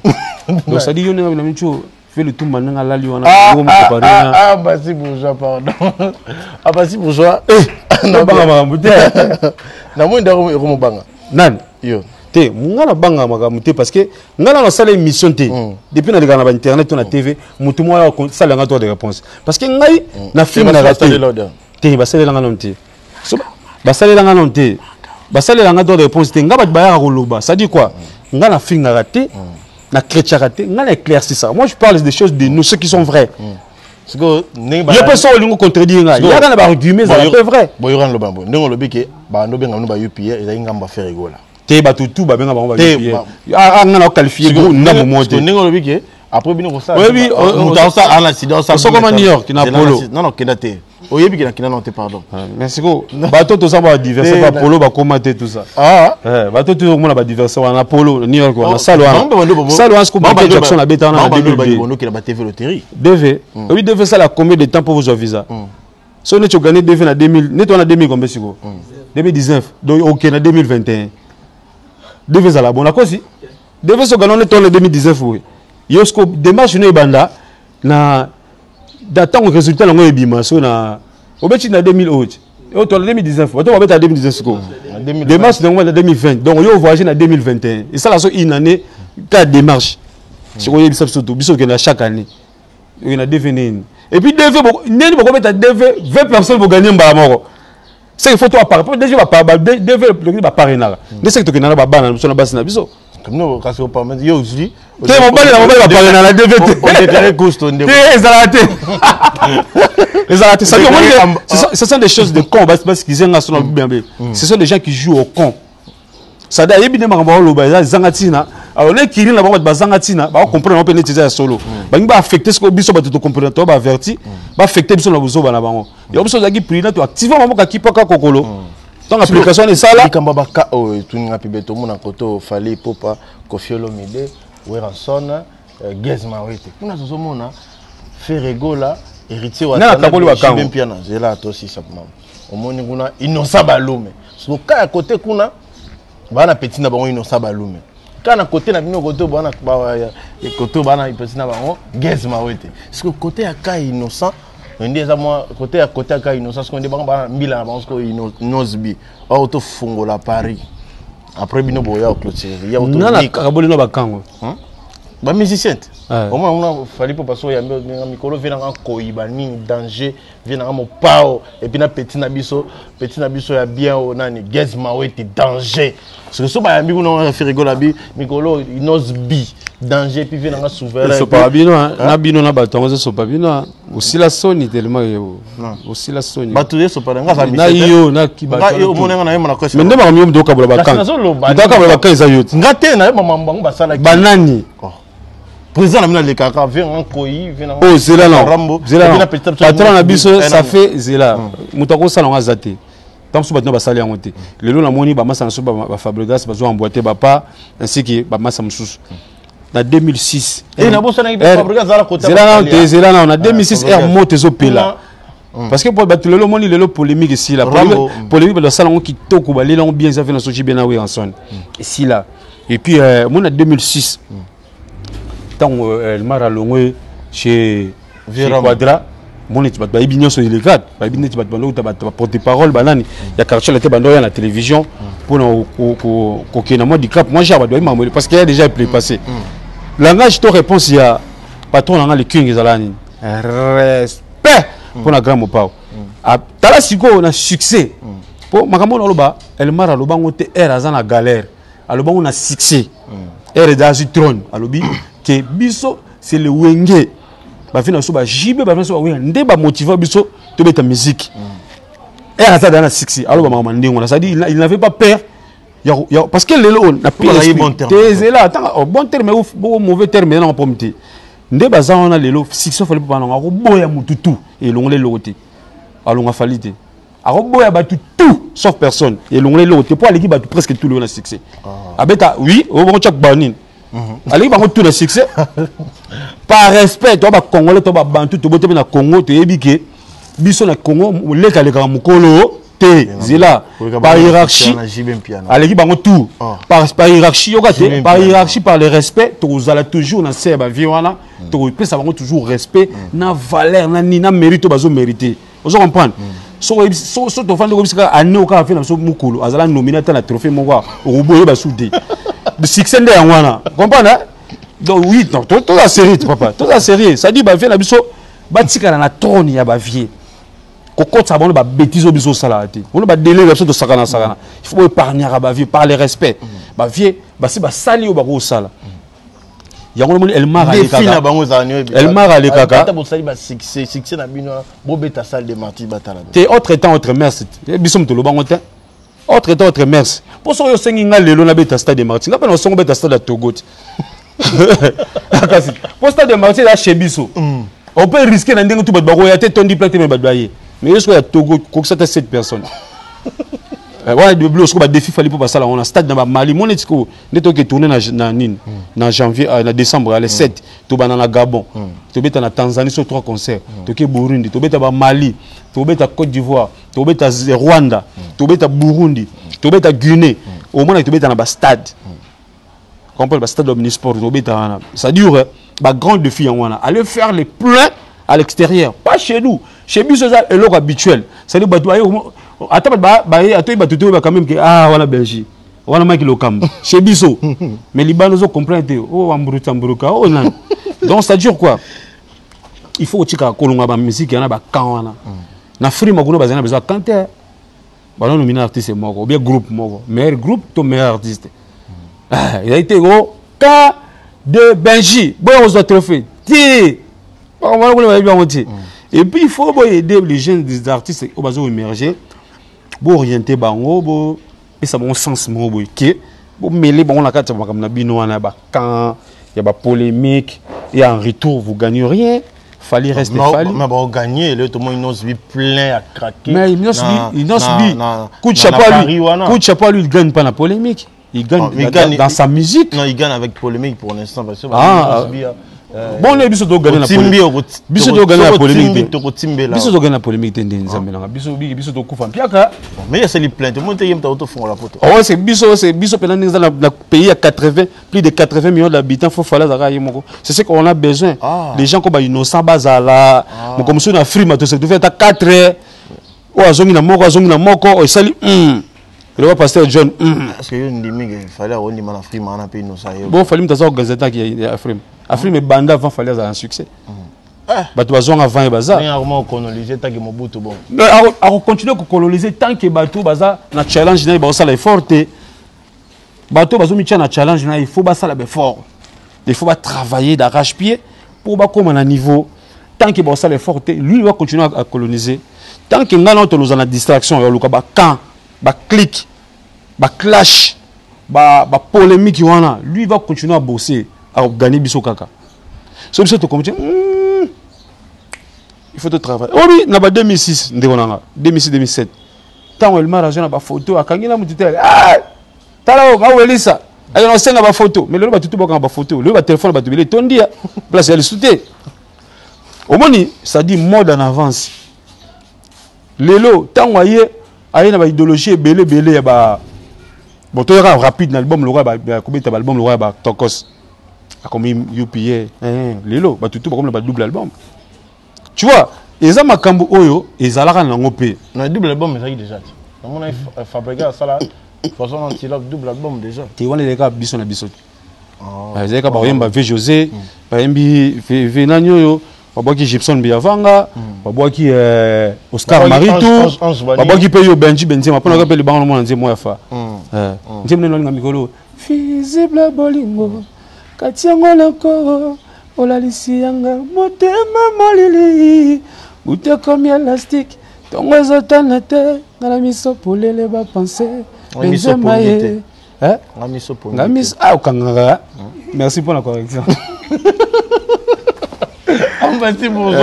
Speaker 2: Donc ça dit yo na mincho le tout maintenant la lion
Speaker 1: basi bourgeois pardon basi bourgeois
Speaker 2: na banga makambo te
Speaker 1: na moi ndako eko mobanga
Speaker 2: nani
Speaker 1: yo
Speaker 2: te nga na banga makambo te parce que nga na sala émission te depuis na leka na internet na TV mutu mo ya sala nga droit de réponse parce que ngai na film na raté te basalela nga non te so basalela nga non te basalela nga droit de réponse te nga ba bayaka koloba ça dit quoi nga na film na raté na chrétien raté nga na éclairci ça moi je parle des choses de nous ceux qui sont vrais
Speaker 1: parce que
Speaker 2: il peut ça lingo contredire nga ya na ba argument ça c'est vrai
Speaker 1: boyoran lo bambo ndongo lobi ke ba ndo benga no ba UPR eza ngamba faire rigola
Speaker 2: te ba tutu ba benga ba UPR ah nga na qualifier gros na moment te
Speaker 1: ndongo lobi ke après bino ko ça
Speaker 2: oui
Speaker 1: on dans ça en accident ça
Speaker 2: comme à New York na polo
Speaker 1: non kendate oyebi ke na non te pardon
Speaker 2: merci go bato to ça ba diverser ba polo ba commenter tout ça bato to mo na ba diverser na polo New York na salo salo ce ko Michael Jackson na beta na 2002
Speaker 1: ba TV loterie
Speaker 2: DV oui DV ça la combien de temps pour vos visa so ne tu gagner DV na 2000 ne to na 2000 combien siko 2019 donc OK na 2021 DV ça la bon la cause DV so gagner to na 2019 oui yosko démarche no banda na d'attendre résultat longo ebima so na obeti na 2008 au to 2019 auto obeta 2019 ko démarche donc na 2020 donc yo voyager na 2021 et ça la so une année ta démarche c'est ko yebisa surtout biso que na chaque année il na devenir et puis DV neni boko beta DV 20 personnes vont gagner mbala moko c'est il faut toi par déjà va pas DV le ba parena ne c'est que to na ba bana so na basi na biso
Speaker 1: comme kasi au parlement yo aussi
Speaker 2: te mobali va parler dans la DVT
Speaker 1: on déclarer costo ndeko
Speaker 2: les ce sont des choses de con parce qu'ils ont sur bien ce sont des gens qui jouent au con ça da yebi ne makambo lo ba zangatina alors les kiri na ba zangatina ba comprendre on peut nettoyer solo ba ngi ba affecter ce que biso ba to comprendre to ba averti ba affecter biso na buzo ba na bango yo biso za ki prina to activer mambo ka kipaka kokolo donc application est ça là
Speaker 1: kamba baka o tuninga pibeto mona koto fali popa kofiolo mide weranson gezma wete kuna zozo mona feregola héritier wa
Speaker 2: na taboli wa kango
Speaker 1: même piana zela to si sapma omoni kuna inosa balume so ka côté kuna bana petit na bango inosa balume kana côté na bino côté bana côté bana petit na bango gezma wete parce que côté ya ka innocent ndi eza moi côté à ka innocent parce qu'on dit bana mbila bango ko inosbi auto fungola Paris après bino boya clôturer ya auto
Speaker 2: na kaboli no bakango
Speaker 1: ba musicien au moins on a fallu pour passer ya mikolo vient en koiba ni danger vient en mopao et puis na petit na biso ya bien o nani gezma wete danger parce que so ba yambi kuna faire rigola bi mikolo inosbi danger puis vient en souverain
Speaker 2: so pa bino na bino na batongo so pa bino aussi la soni tellement yo aussi la soni
Speaker 1: batuye so pa nga sa
Speaker 2: na yo na kiba
Speaker 1: yo monenga na yema na kwese
Speaker 2: mais ndema kamyo mdoka bola bakango ndaka bola bakango za yoti
Speaker 1: ngate na mama mbangu basala
Speaker 2: banani
Speaker 1: président amina le kaka vient en koi vient en
Speaker 2: oh zela non zela patron na biso ça fait zela mutako salonga zate tant que batno basali yango te lelo na moni ba masa na so ba Fabregas bazo emboîter papa ainsi que ba masa mususu na 2006
Speaker 1: et na bossa na Fabregas za la côté
Speaker 2: zela non na 2006 air moto zo pela parce que pour battre lelo moni lelo polémique ici la polémique de salon qui toko ba lelo bien ça fait na soji bien awe en son ici là et puis mon na 2006 tant elle m'a rallongé chez Quadra mon équipe ba ibinyo so délicat ba ibinyo ba bando ta porte-parole banani ya quartier la te bando ya la télévision pour ko kena moi du cap moi j'ai ba doit parce qu'il y a déjà passé langage to réponse ya patron na le king ezalani respect pour la grand mopao tala siko na succès pour makambo na loba elle m'a raloba ngote era azana galère aloba on a succès era dazu trône alobi que biso c'est le wenge ba fina so ba jibe ba fina so ba wenga nde ba motiver biso to beta musique et à ça dans la succès alors ba mama ndingo ça dit il n'avait pas peur parce que lelo na pire t'es là attends bon terme ou mauvais terme na pomte nde ba za on a lelo succès fallait pas na ko boya mututu et longole loté alonga falite a boya ba tout sauf personne et longole loté pour aller qui ba presque tout le na succès abeta oui o bon chak banin allez ba tout le succès par respect to ba congolais to ba bantu to bote na Congo to yebike biso na Congo leka leka mukolo te zela par hiérarchie allez ba tout par hiérarchie yokate par hiérarchie par le respect to uzala toujours na seba viwana to pesa bango toujours respect na valeur na ni na mérite bazo mériter vous comprenez so to fande ko bisika année ka fait na so mukulu azala nominé ta na trophée mon wa oboye ba soudé de succès nde yangwana comprendre donc oui non toute la série papa toute la série ça dit ba fait na biso ba tika na trône ya ba vie ko kota bon ba bêtise biso salati on ba délai biso de sakana il faut épargner ba vie par le respect ba vie ba si ba sali o ba ko sala yango moni elmar ale kaka
Speaker 1: ta bo sali ba succès na bino bo beta salle de martyrs batala
Speaker 2: te autre temps autre merci biso mtolo bango te autre temps autre merci pour so yo sengi nga lelo na beta stade de martyrs ngapa na songo beta stade de Togo kasi pour stade de martyrs là chez biso on peut risquer na ndenge tout ba ko ya te tondi plate me ba doyer mais est-ce que ya Togo ko ça 7 personnes ouais de bleu ce défi fallait pour passer là on a stade dans Mali mon etiko neto qui tourner na janvier na décembre le 7 to bana na Gabon to beta na Tanzanie sur 3 concerts to ke Burundi to beta ba Mali to beta Côte d'Ivoire to beta Rwanda to beta Burundi to beta Guinée au moins to beta na ba stade comprendre ba stade omnisport to beta ça dure ba grand défi en wana aller faire les pleins à l'extérieur pas chez nous chez nous c'est le local habituel c'est le bateau attends quand même que ah voilà Belgique voilà Mike Lokam chez Biso mais Liban nous comprendre oh amburuka oh non donc ça dure quoi il faut que tu kolonga ba musique yana ba kan na free makuno bazana besoin canter ba non nominer artiste moko ou bien groupe moko meilleur groupe to meilleur artiste il a été gros cas de Benji bon on se trophée ti on va bien monter et puis il faut aider les jeunes des artistes au besoin émerger pour orienter bango et ça bon sens mo boy qui pour mêler bon la carte comme na bino na ba quand il y a ba polémique et en retour vous gagnez rien fallait rester fallait
Speaker 1: mais bon gagner le tout le monde il plein à craquer
Speaker 2: mais il coup de chapeau à lui il gagne pas la polémique il gagne dans sa musique
Speaker 1: non il gagne avec polémique pour l'instant parce que
Speaker 2: bon les biso do gagner la polémique biso do gagner la polémique biso do gagner la polémique tende nzambela biso do kufa mpiaka
Speaker 1: mais c'est les plaintes monte yem ta auto fond la poto
Speaker 2: oh c'est biso pena dans le pays à 80 plus de 80 millions d'habitants faut fallait zaka yemoko c'est ce qu'on a besoin les gens comme innocent bazala mo comme sur na frima to c'est tout fait à 4 heures o azongi na moko o sali le pasteur John
Speaker 1: parce que il fallait on dit na frima na pays innocent
Speaker 2: bon fallait mtaza gazeta qui Afrime Afrime banda avant fallait avoir un succès bato bazonga avant et baza
Speaker 1: comment coloniser tant que Mobutu bon
Speaker 2: à continuer à coloniser tant que bato baza na challenge na ba sala forte bato bazo mi na challenge na il faut ba sala fort il faut ba travailler d'arrache-pied pour ba comme na niveau tant que ba sala forte lui il va continuer à coloniser tant que ngana to nous en a distraction ya luka ba camp ba clique ba clash ba polémique wana lui il va continuer à bosser à gagner biso kaka so biso to comme il faut te travailler oh oui na ba 2006 ndekona 2006 2007 tant elle m'a rajouté na ba photo akangina mutite ah tala o ngawelisa ayo no senga ba photo mais le ba tutu boka ba photo le ba téléphone ba tubile tondia place elle souté au moni ça dit mode en avance lelo tant waye ayi na ba idéologie belé ya ba bon to ya rapide na album le roi ba kobeta album le roi ba tokos comme UPA lelo ba tutu comme le double album tu vois eza makambo oyo ezalaka na ngopé
Speaker 1: na double album ezaki déjà on a fabriqué ça là façon antilope double album déjà
Speaker 2: ti wana les gars biso na biso ezaka ka ba yemba V José ba yembi venanyo yo ba boki Gibson Biavanga ba boki Oscar Marito ba boki pe yo Benji Benzema pona ka pe le bango mo nze mo ya fa nzemne no nga mikolo visible bolingo katiango loko olalisi yanga motema molili ute comme élastique tongo ezotana te ngala miso polele ba penser Benzema ye ngamiso okangaka merci pour la correction
Speaker 1: merci bonjour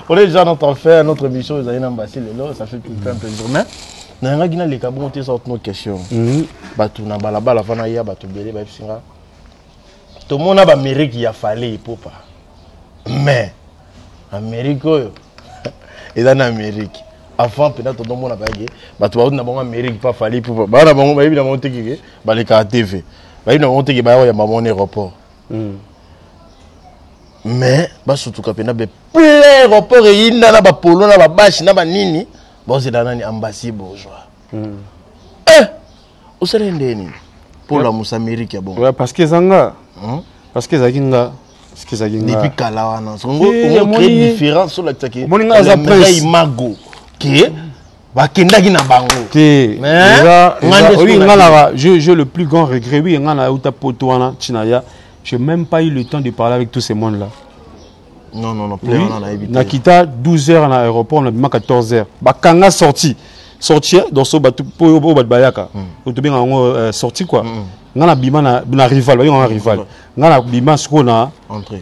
Speaker 1: on est déjà notre affaire notre émission vous allez n'embasser le ça fait tout un plaisir mais na ngina les cabons te sortent nos questions batu na balabala fana ya batu belé ba singa tout le monde a l'Amérique il a fallu pour pas mais Amérique et en Amérique avant peut-être tout le monde a pas gagné batu na bon Amérique pas fallu pour pas na bon ba évidemment monter que ba les ka TV ba évidemment monter que ba ya mon aéroport mais ba surtout ka pena be plein aéroport et inda na ba polo na ba bashi na ba nini Bon, c'est dans l'ambassade bourgeois. Eh! Où c'est l'Indéni? Pour la Moussa Amérique, bon.
Speaker 2: Ouais, parce que Zanga. Parce que Zaginga.
Speaker 1: Depuis Kalawana. Il y a une différence sur la Taki.
Speaker 2: Il y a
Speaker 1: un mago. Qui est? Bakendagi na bango.
Speaker 2: Oui, j'ai le plus grand regret. Oui, j'ai même pas eu le temps de parler avec tous ces mondes-là.
Speaker 1: Non,
Speaker 2: oui, on a quitté 12h à l'aéroport, on a mis 14h. Bakanga sorti dans ce bateau pour Bayaka. On a sorti quoi. On a bima na rival, on a rival. On a bima ce qu'on a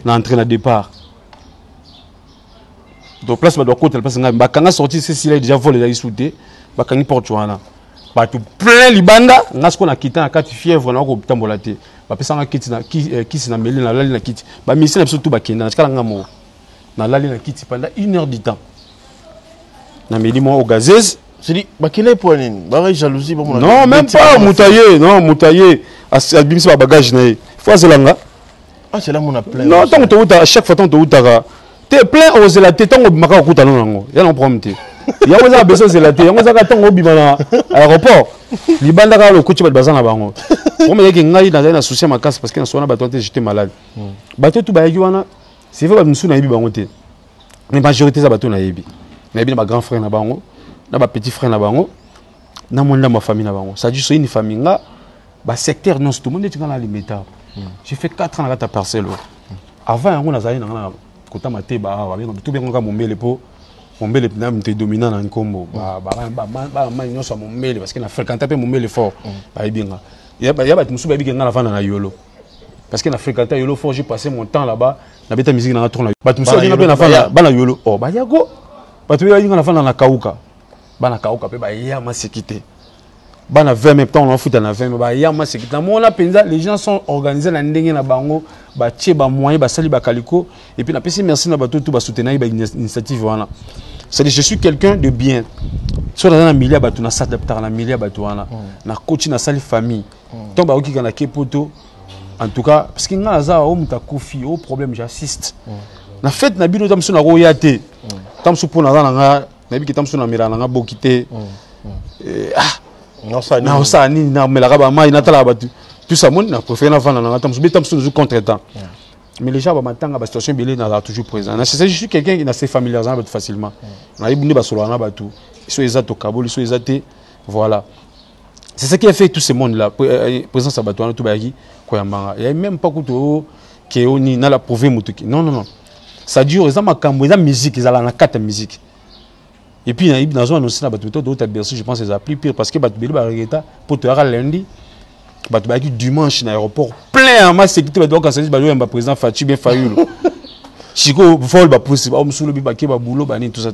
Speaker 2: entré na départ. Donc place ba doit côté parce que bakanga sorti c'est s'il a déjà volé déjà sauté, bakangi porte wana. Bato plein libanda, ngas qu'on a quitté à 4 fièvre na ko tambolate. Ba pesa nga kiti na qui na meli na lali na kiti. Ba misi na surtout bakenda na kala ngamo. Na lali na kiti pendant 1 heure du temps. Na meli mo au gazez,
Speaker 1: c'est dit bakena pour nini? Ba jalousie pour mon.
Speaker 2: Non, même pas moutaillé, albimsi ba bagage na. Faut zelanga.
Speaker 1: Ah, c'est là mon appel.
Speaker 2: Non, tant que à chaque fois tant que t'es plein aux zélatés, tant que maka okuta non. Il y a un problème. Il y a aussi besoin de zélatés. Il y a aussi tant que bimana à l'aéroport. Libanda ka le coach ba bazana bango. On me dit que ngai na souci ma casse parce que na sona bato j'étais malade. Bato tout ba wana, c'est vrai ba msu na yebi bango te. Mais majorité za bato na yebi. Na yebi na ba grand frère na bango, na ba petit frère na bango, na monda ma famille na bango. Ça dit c'est une famille nga ba secteur non tout le monde est dans l'alimentaire. J'ai fait 4 ans à ta parcelle. Avant on a zali na kota mateba tout bien nga mombele po mombele na mte dominant na nkombo ba nyonso mombele parce que na fréquenté pe mombele fort ba ibinga ya ba musu ba ibinga na vana na yolo parce que na fréquenté yolo fort j'ai passé mon temps là-bas na beta musique na tourna ba musu na pe na vana ba na yolo oh ba yago ba tu ya na vana na kauka ba na kauka pe ba ya ma sécurité ba na 20 même temps on en fout na 20 ba ya ma sécurité mon la penza les gens sont organisés na ndenge na bango ba tie ba moyen ba sali ba kaliko et puis na pesi merci na bato tout ba soutenir ba initiative wana c'est je suis quelqu'un de bien sur dans un milieu bato na s'adapter na milieu bato wana na coach na sali famille donc ba okika na kepoto en tout cas parce que nga za o muta kofi au problème j'assiste na fête na bino tamso na royate tamso pour na nga na bi tamso na mira na nga bokité non ça ni na melaka ba mai na tala batu tout ça mon na préféré na vendre na tamso betamso nous contre-temps mais les gens ba matanga ba situation belé na toujours présent c'est je suis quelqu'un qui n'a ses familiarisé facilement na ibuni ba solo na batu so ezato kaboli so ezate voilà c'est ce qui a fait tout ce monde là présence à batu na tout baki ko yambanga il y a même pas kuto que oni na la prouver mutuki non ça dure ça makambo ça musique ça la carte musique. Et puis, dans la zone, d'autres Bercy, je pense que c'est plus pire parce que Batubeli Barreta, pour te rendre lundi, Batubeli dimanche dans l'aéroport, plein en masse sécurité, Batubeli Batubeli le président Fatih bien Fayoul. Chico, vol, possible, homme sous le bibaké, boulot, tout ça.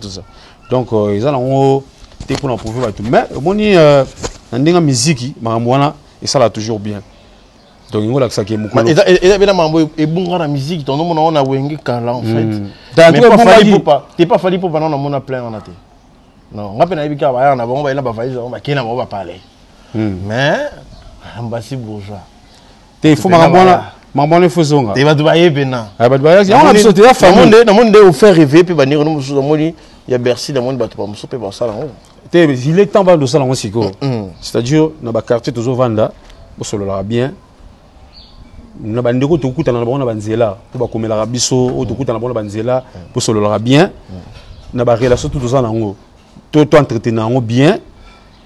Speaker 2: Donc, ils ont été pour en prouver Batubeli. Mais, bon, il y a une musique, et ça l'a toujours bien. Donc, il y a ça qui est beaucoup.
Speaker 1: Et bon, la musique, ton nom, on a Wengi Kala en fait. Mais t'es pas fallu pour pendant mon plein en athée. Non, on va pas dire on a bon, on va parler. Mais ambassade bourgeois.
Speaker 2: Il faut m'abonner faut zonga.
Speaker 1: Tu vas te bailler bena.
Speaker 2: Ah bah bailler, on a besoin de la famille.
Speaker 1: Dans monde de faire rêver puis venir nous sur monde il y a Bercy dans monde bateau pas me souper pour ça là.
Speaker 2: Il est temps de ça là aussi quoi. C'est-à-dire dans ba quartier toujours vanda, pour se le bien. Na bandeko to kuta na bona banzela, to ba komela biso, to kuta na bona banzela, pour se le bien. Na ba relation tout ça nango. Tout entretenir bien.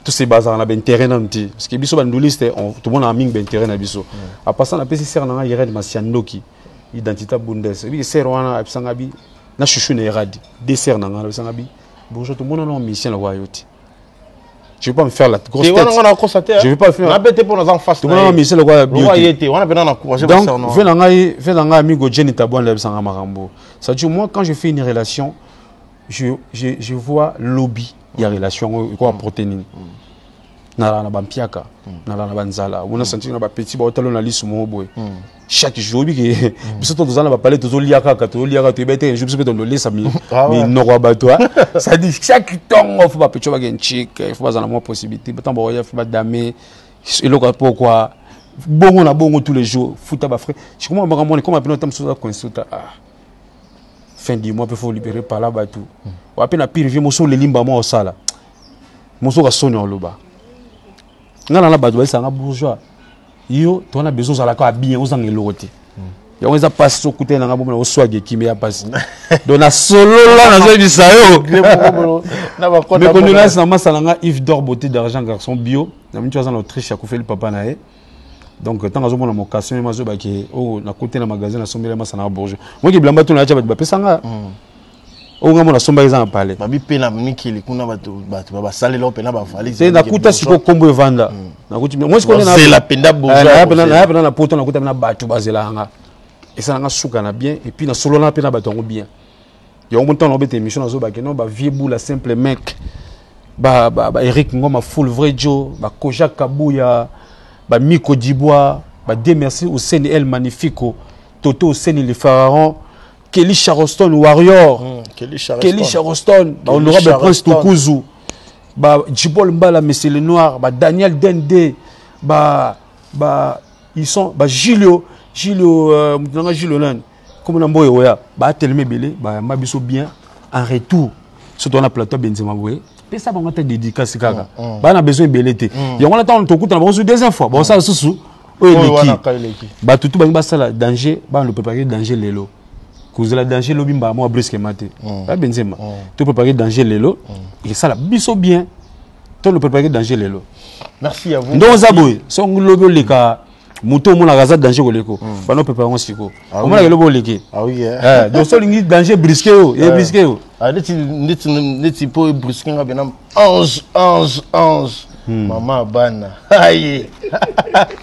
Speaker 2: Tous ces bazar na ben terrain nanti parce que biso banduliste tout le monde a mis ben terrain na biso a passant na pesi ser na yred masiandoki identité bundes bi ser wana absanga bi na chuchu na yred des ser na ngala absanga bi bonjour tout le monde na mission la royauté je vais pas me faire la grosse tête je vais pas faire
Speaker 1: na bête pour nos en face
Speaker 2: tout le monde mission la
Speaker 1: royauté on a besoin d'encourager
Speaker 2: donc venanga amigo Jenny tabon absanga marambo ça dit moi quand je fais une relation je vois lobby il y a relation quoi protéine na la bampiaka na la banzala on a senti na ba petit ba hôtel na lisu mo boy chaque jour bi que biso to zana ba parler to liaka to bete je peux te laisser mais no roi bato ça dit chaque temps faut ba petit ba genchik il faut ba na mo possibilité tant ba ya faut ba dame et le pourquoi bongo tous les jours futa ba frère je comment ba mon comme appeler tam so consulta fin du mois il faut libérer par là bato ou à peine à pire vieux mosso le limba moi au sala moso ka soni oloba ngana na bato ba bourgeois yo to na besoin za la ka bien aux angeloti ya on za passe so couter na ngabo na oswage kimi ya passe donc na solo là na zo bisayo
Speaker 1: na ba
Speaker 2: mais quand là c'est na masala nga Yves d'or beauté d'argent garçon bio na mintu za na Autriche ya kofeli papa na e donc tant que mon occasion ma zo ba ke oh na côté na magasin na sombela masala bourgeois moi ki blamba to na cha ba pesa nga o ngamo na somba eza na palais
Speaker 1: babi pena mikili kuna bato ba salela pena ba valise
Speaker 2: c'est na kuta siko kombo evanda na kuti moi siko na
Speaker 1: c'est la penda bourgeois
Speaker 2: na na poto na kuta na bato bazela nga et ça na suka na bien et puis na solo na pena bato bien ya on montant na bete émission na zo ba ke non ba vieux boula simple mec ba Eric Ngoma full vrai Joe ba Koja Kabuya ba Miko Dibois ba Demerci au CNL magnifico Toto au CNL le pharaon Kelly Charleston Warrior Kelly Charleston ba honorable prince Tukuzu ba Djibol Mbala Monsieur le Noir ba Daniel Dende ba ils sont ba Julio Lan comme na mboyo ya ba tellement belé ba mabiso bien en retour surtout na plateau Benzema boye pe ça ba ngata dédicace kaka ba na besoin belé té ya on attend to kuta na ba deuxième fois bon ça susu o eleki ba tutu ba sala danger ba le préparer danger lelo cause la danger lobi mba mo brusque maté ba Benzema to préparer danger lelo et ça la biso bien to le préparer danger lelo
Speaker 1: merci à vous
Speaker 2: donc zaboy son lobi leka Mouto mon a danger koleko ba no préparer siko o mona lobo leke
Speaker 1: ah oui
Speaker 2: donc so lingi danger brisqué o et brisqué o
Speaker 1: ah neti po brisqué nga benam ange maman bana aïe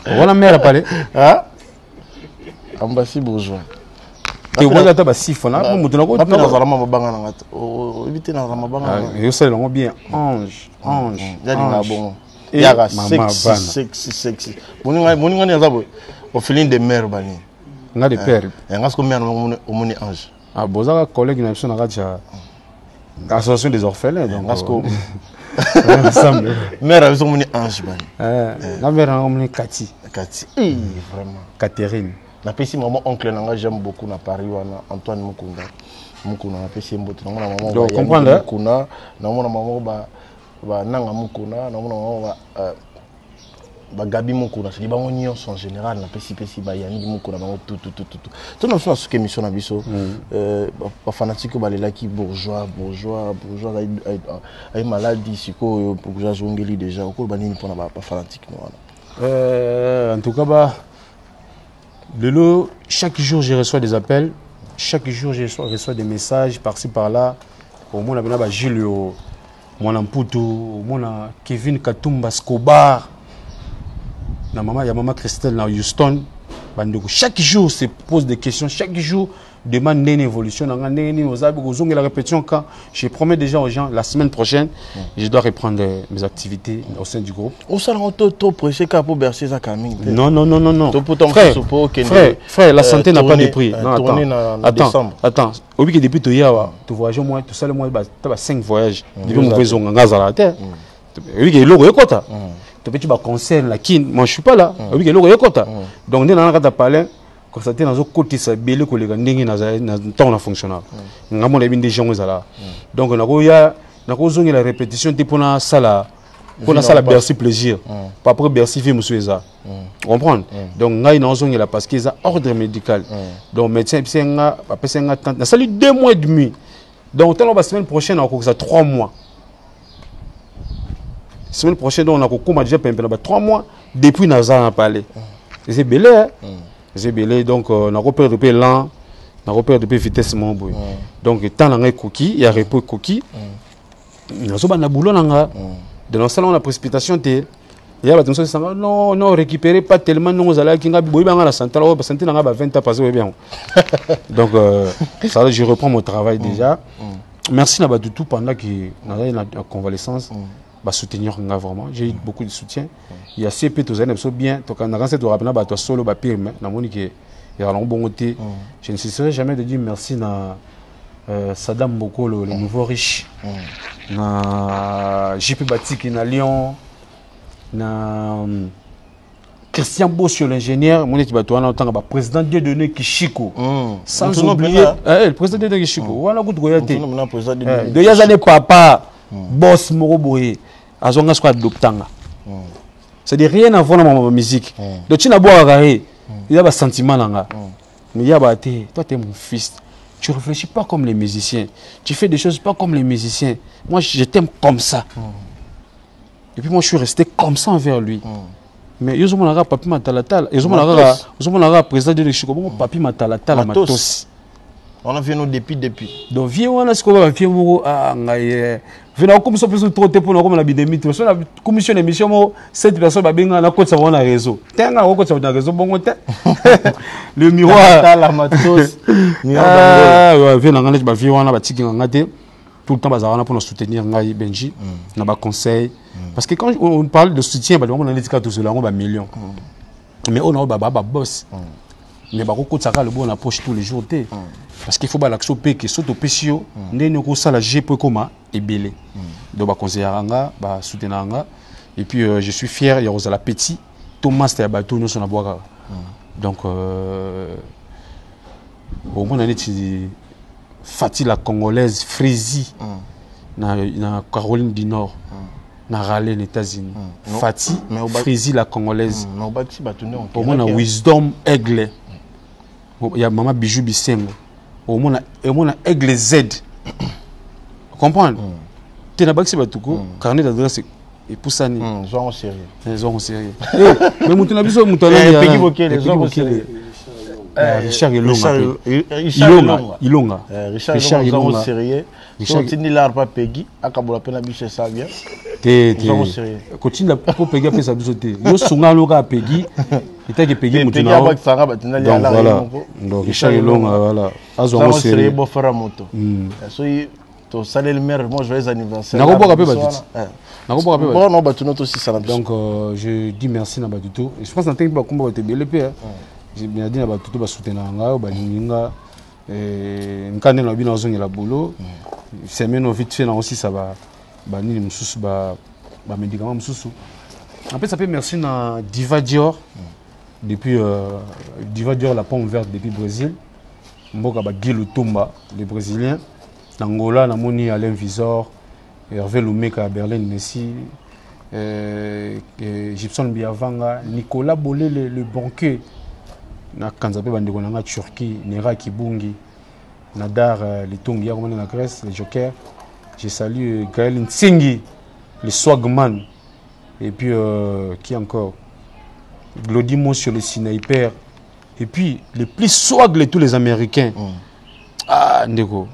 Speaker 2: voilà mère parler
Speaker 1: ah ambassy bourgeois
Speaker 2: te wala ta ba sifona mo mutuna ko
Speaker 1: na zala mama banga na ngata o éviter na zala banga
Speaker 2: yo sala ngo bien ange
Speaker 1: yali na bon yaka sexy moninga ni azabo au feeling de mère bani
Speaker 2: nga de père
Speaker 1: ngas ko mère au moni ange
Speaker 2: ah bozaka collègue na biso na radia association des orphelins donc
Speaker 1: ngas ko
Speaker 2: ensemble
Speaker 1: mère avec son moni ange bani
Speaker 2: la mère na moni Kati
Speaker 1: vraiment
Speaker 2: Catherine
Speaker 1: na pesi maman oncle nanga j'aime beaucoup na Paris wana Antoine Mukunda na pesi mbote na maman
Speaker 2: donc comprendre
Speaker 1: Mukunda na maman ba nanga Mukunda na maman ba Gabi Mukunda c'est ba ngonion en général na pesi ba yani Mukunda ba tout to na so ke mission na biso ba fanatique ba lelaki bourgeois ay maladie siko bourgeois jongeli déjà ko ba nini pona ba fanatique no wana
Speaker 2: en tout cas ba Lelo, chaque jour je reçois des appels, chaque jour je reçois des messages par-ci par-là. Au moins, on a Gilles, mon amputo, mon Kevin Katumba Scobar, la maman Christelle dans Houston. Chaque jour se pose des questions, chaque jour demande une évolution. La répétition quand je promets déjà aux gens la semaine prochaine, je dois reprendre mes activités au sein du groupe.
Speaker 1: On s'en rend tout pressé pour bercer sa camille.
Speaker 2: Non. Frère, la santé n'a pas de prix. Attends. Au bout que depuis tu voyages au moins, tu sais le moins, tu as 5 voyages. Depuis mon voyage en gaz à la terre. Oui, il y a tu peux dire concert la kin moi je suis pas là oui que le kota donc on a parlé constater dans côté ça belé ko les ndingi na temps na fonctionnel ngamo na bindi gens là donc on a zongi la répétition pour na sala Bercy plaisir pas après Bercy vie monsieur ça comprendre donc ngai na zongi la parce que ça ordre médical donc médecin nga passer nga temps na sali 2 mois et demi donc la semaine prochaine encore ça 3 mois. Semaine prochaine, on a déjà 3 mois depuis Nazar a parlé. C'est belé, c'est belé. Donc, on a repéré depuis l'an, on a repéré depuis vitesse mon boy. Donc, tant on a cookie, il y a repos cookie. On a boulot dans le salon, on a précipitation. Il y a la tension, non, récupérez pas tellement, non, vous allez à la centrale, parce que on a 20 ans passé bien. Donc, ça, je reprends mon travail déjà. Merci Nabadoutou pendant que on a une convalescence. Soutenir vraiment, j'ai eu beaucoup de soutien. Il y a CP tous les bien, donc on a cette rappel à toi solo ba pire mais na monique il y a un bon côté. Je ne cesserai jamais de dire merci na Saddam Boko le nouveau riche. Na JP Batik na Lyon, na Christian Bossio l'ingénieur, mon équipe toi en tant que président de données Kishiko. Sans oublier le président de Kishiko. Voilà good goyate. De Yazane papa boss Moroboye. azonga soit adoptanga. C'est-à-dire rien à voir dans ma musique. Donc tu n'as pas à il y a un sentiment là. Mais il y a toi tu es mon fils. Tu réfléchis pas comme les musiciens. Tu fais des choses pas comme les musiciens. Moi je t'aime comme ça. Et puis moi je suis resté comme ça envers lui. Mais ils ont un papi matalatal. Ils ont un président de l'Échico. Papi matalatal matos.
Speaker 1: On a vu nos depuis.
Speaker 2: Donc vieux on a ce qu'on va faire à venons comme ça plus trop pour nous comme la bidémie. Parce la commission d'émission cette personne va bien na côté ça on a réseau. Tenga au côté ça on a réseau bon côté. Le miroir
Speaker 1: la matos.
Speaker 2: Ah vieux na ngane ba vieux on a ba tiki ngate. Tout le temps bazarana pour nous soutenir ngai Benji na ba conseil parce que quand on parle de soutien bah on a l'étiquette tout cela on va millions. Mais on a ba boss. Mais ba ko tsaka le bon approche tous les jours té. Parce qu'il faut que l'action paye que soit au pécio, n'est pas ça la G pour comment et belé. Donc bah conseiller anga, bah soutenir anga. Et puis je suis fier, il y a Rosa la petit, Thomas t'es abattu nous son aboire. Donc au moins on est Fatih la congolaise, Frézy, na Caroline du Nord, na Raleigh les États-Unis. Fatih, Frézy la congolaise. Au moins on a Wisdom Aigle. Il y a Maman Bijou Bissengo. Au moins Aigle Z. Comprendre? Tu n'as pas que c'est Batouko, carnet d'adresse et Poussani.
Speaker 1: Ils sont sérieux.
Speaker 2: Ils sont sérieux. Mais mon tena biso mutana Richard Ilonga.
Speaker 1: Richard Ilonga sérieux. Richard Tinilar pas Peggy, akabola pena biche ça bien.
Speaker 2: Ils sont sérieux. Continue la pas Peggy après ça biso té. Yo sunga loka Peggy. Ita ke Peggy mutuna. Donc voilà. Donc Richard Ilonga voilà.
Speaker 1: Azo sérieux bo fera moto. So to salé le maire moi joyeux anniversaire.
Speaker 2: Na ko boka pe batut.
Speaker 1: Bon non batuno aussi ça.
Speaker 2: Donc je dis merci na batuto. Je pense en tant que ba komba te belé j'ai bien dit na batuto ba soutenir nga ba linga nkande na bino zongela boulot. Semaine vite fait na aussi ça va ba nini mususu ba médicament mususu. En fait ça peut merci na Diva Dior depuis Diva Dior la pomme verte depuis Brésil. Mboka ba Guilo Tomba les Brésiliens. Angola, Namoni Alain Visor, Hervé Lumeka à Berlin, Messi, Gibson Biavanga, Nicolas Bolé, le banquier, na Kanzapé Bandegonanga, Turquie, Nera Kibungi, Nadar, les Tongi, la Grèce, les Jokers. Je salue Gaël Nsingi, le Swagman, et puis qui encore Glodimo sur les Sniper, et puis les plus swag de tous les Américains. Ah, Ndeko.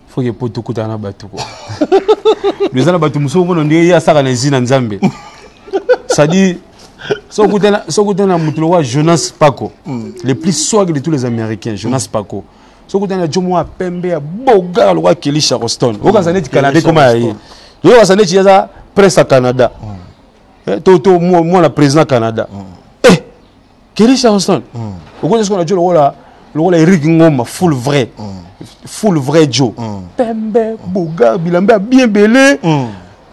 Speaker 2: Faut que pour tout coup dans la bateau. Les gens bateau muso on dit ya saka les na Nzambe. Ça dit so kutana mutulo Jonas Paco. Le plus swag de tous les Américains, Jonas Paco. So kutana Jomo Pembe ya boga lo Kelly Charleston. Oka saneti Canada comme ayi. Yo saneti ya presse à Canada. Toto moi la président Canada. Kelly Charleston. Oka ce qu'on a dit le Eric Ngoma full vrai. Full vrai Joe. Pembe, Boga, Bilamba bien belé.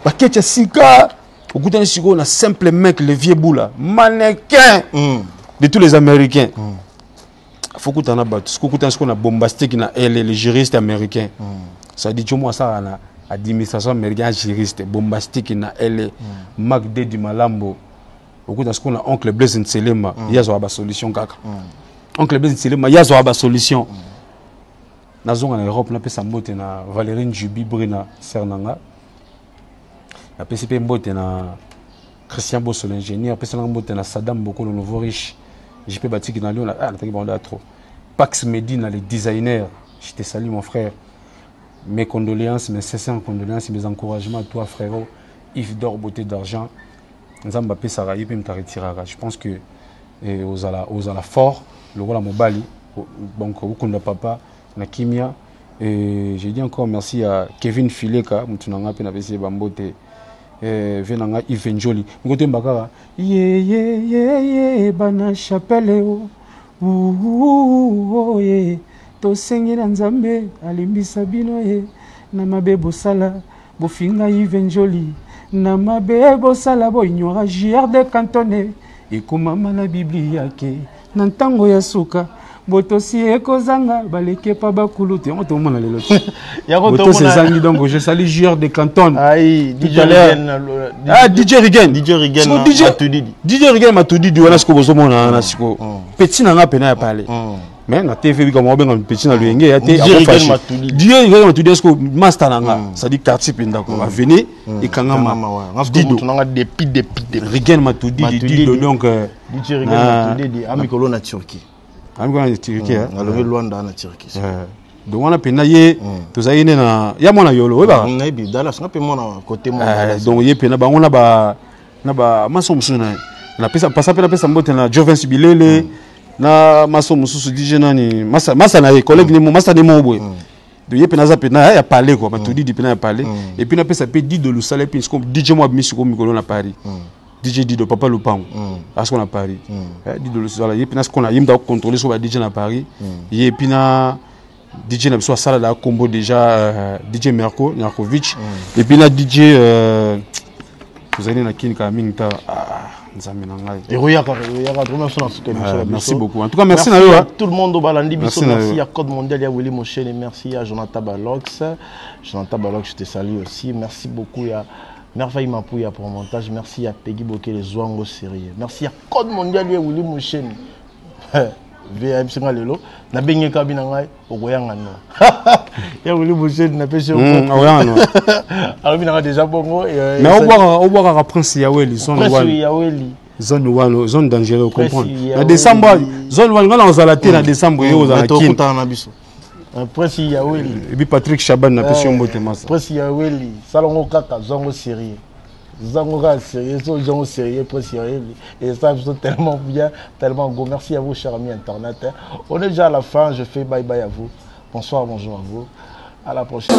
Speaker 2: Paquet Sika. Au bout d'un on a simple mec, le vieux boula. Mannequin de tous les Américains. Faut que tu en aies battu. Ce qu'on a bombastique, les juristes américains. Ça dit, tu vois, ça, l'administration américaine, juriste, bombastique, elle Mac D du Malambo. Au bout d'un qu'on a Oncle Blaise Nselema, il y a une solution. Oncle Blaise Nselema, il y a une solution. Nazon en Europe, on a fait mbote na Valérie Njubi Brina Cernanga. La PCP mbote na Christian Bosso l'ingénieur, PCP mbote na Saddam Boko le nouveau riche. JP Batik na Lyon, ah, t'as dit trop. Pax Medina les designers. Je te salue mon frère. Mes condoléances, mes sincères condoléances, mes encouragements à toi frérot. Yves d'or beauté d'argent. Nzamba pe Sarayi pe mtaretirara. Je pense que aux ala fort, le rôle à Mobali, donc au Kunda papa. Na Kimia et j'ai dit encore merci à Kevin Fileka mutunanga pe na pesi bambote venanga Ivenjoli ngote mbakara ye bana chapelle o ye to sengela Nzambe alimbisa bino ye na mabebo sala bofinga Ivenjoli na mabebo sala bo ignora JR de cantonné et komama na Biblia ke na ntango ya suka Botosi ekozanga baleke pa bakulu te on te mona lelo
Speaker 1: Yako
Speaker 2: Botosi ezangi donc je salue joueur de Canton
Speaker 1: aïe
Speaker 2: DJ Rigen DJ Rigen Matudidi wana siko bozomona na siko petit nanga pena ya parler mais na TV comme on benga petit na luenge ya te DJ Rigen Matudidi siko master nanga ça dit quartier penda ko va venir et kangama
Speaker 1: Dido nanga depuis
Speaker 2: Rigen Matudidi Dido donc
Speaker 1: DJ Rigen Matudidi amikolo na Turquie.
Speaker 2: Amikolo na Turquie
Speaker 1: alors Luanda na Turquie.
Speaker 2: Donc on a pena ye tozaine na ya mona yolo we ba
Speaker 1: na bi dala nga pe mona côté moi
Speaker 2: donc ye pena ba on a ba maso musuna na pesa pasa pena pesa mbote na Jovency Bilele na maso mususu DJ nani masa na ye collègue ni masa ni mobwe donc ye pena za pena ya parler quoi Matudidi pena ya parler et puis na pesa pe Dido le salé puis comme DJ moi misi ko mikolo na Paris DJ Dido Papa Lupango à ce qu'on a Paris Dido le salé ye pena ce qu'on a yimda contrôler sur ba DJ na Paris ye pena DJ na biso sala da combo déjà DJ Markovic et puis là DJ vous allez na kinka minta nzambe na ngai
Speaker 1: et roya merci beaucoup
Speaker 2: en tout cas merci
Speaker 1: à tout le monde au balandi biso merci à Code Mondial ya Willy Moshene merci à Jonathan Balox je te salue aussi merci beaucoup à Merveille Mapouya pour le montage merci à Peggy Bokele Zwango sérieux merci à Code Mondial ya Willy Moshene VM singa lelo na benye kabina ngai okoyanga no ya wuli Moshene na pêche
Speaker 2: okoyanga no
Speaker 1: alors bina déjà bongo
Speaker 2: mais au boire prince Yaweli zone dangereux comprendre na décembre zone wanga na ozalate na décembre yo ozala kin
Speaker 1: na biso prince Yaweli
Speaker 2: et puis Patrick Chaban na pêche mbote masa
Speaker 1: prince Yaweli salongo kaka zongo sérieux Zangoka sérieux, Zongo sérieux, sérieux. Et ça, c'est tellement bien, tellement beau. Merci à vous, chers amis Internet. On est déjà à la fin, je fais bye bye à vous. Bonsoir, bonjour à vous. À la prochaine.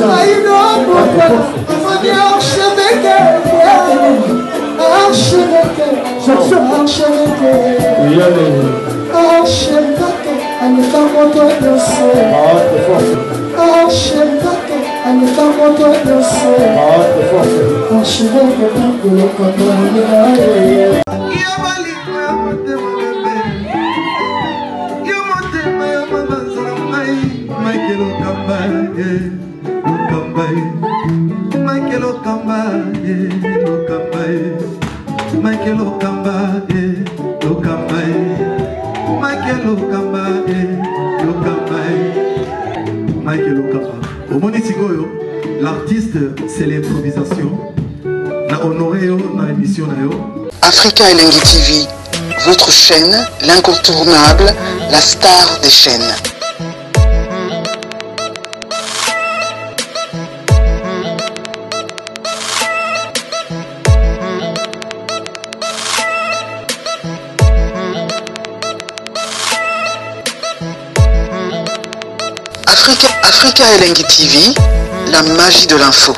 Speaker 4: L'artiste, c'est l'improvisation. Na honoré na émission na yo.
Speaker 5: Africa Elengi TV, votre chaîne, l'incontournable, la star des chaînes. Africa Elengi TV, la magie de l'info.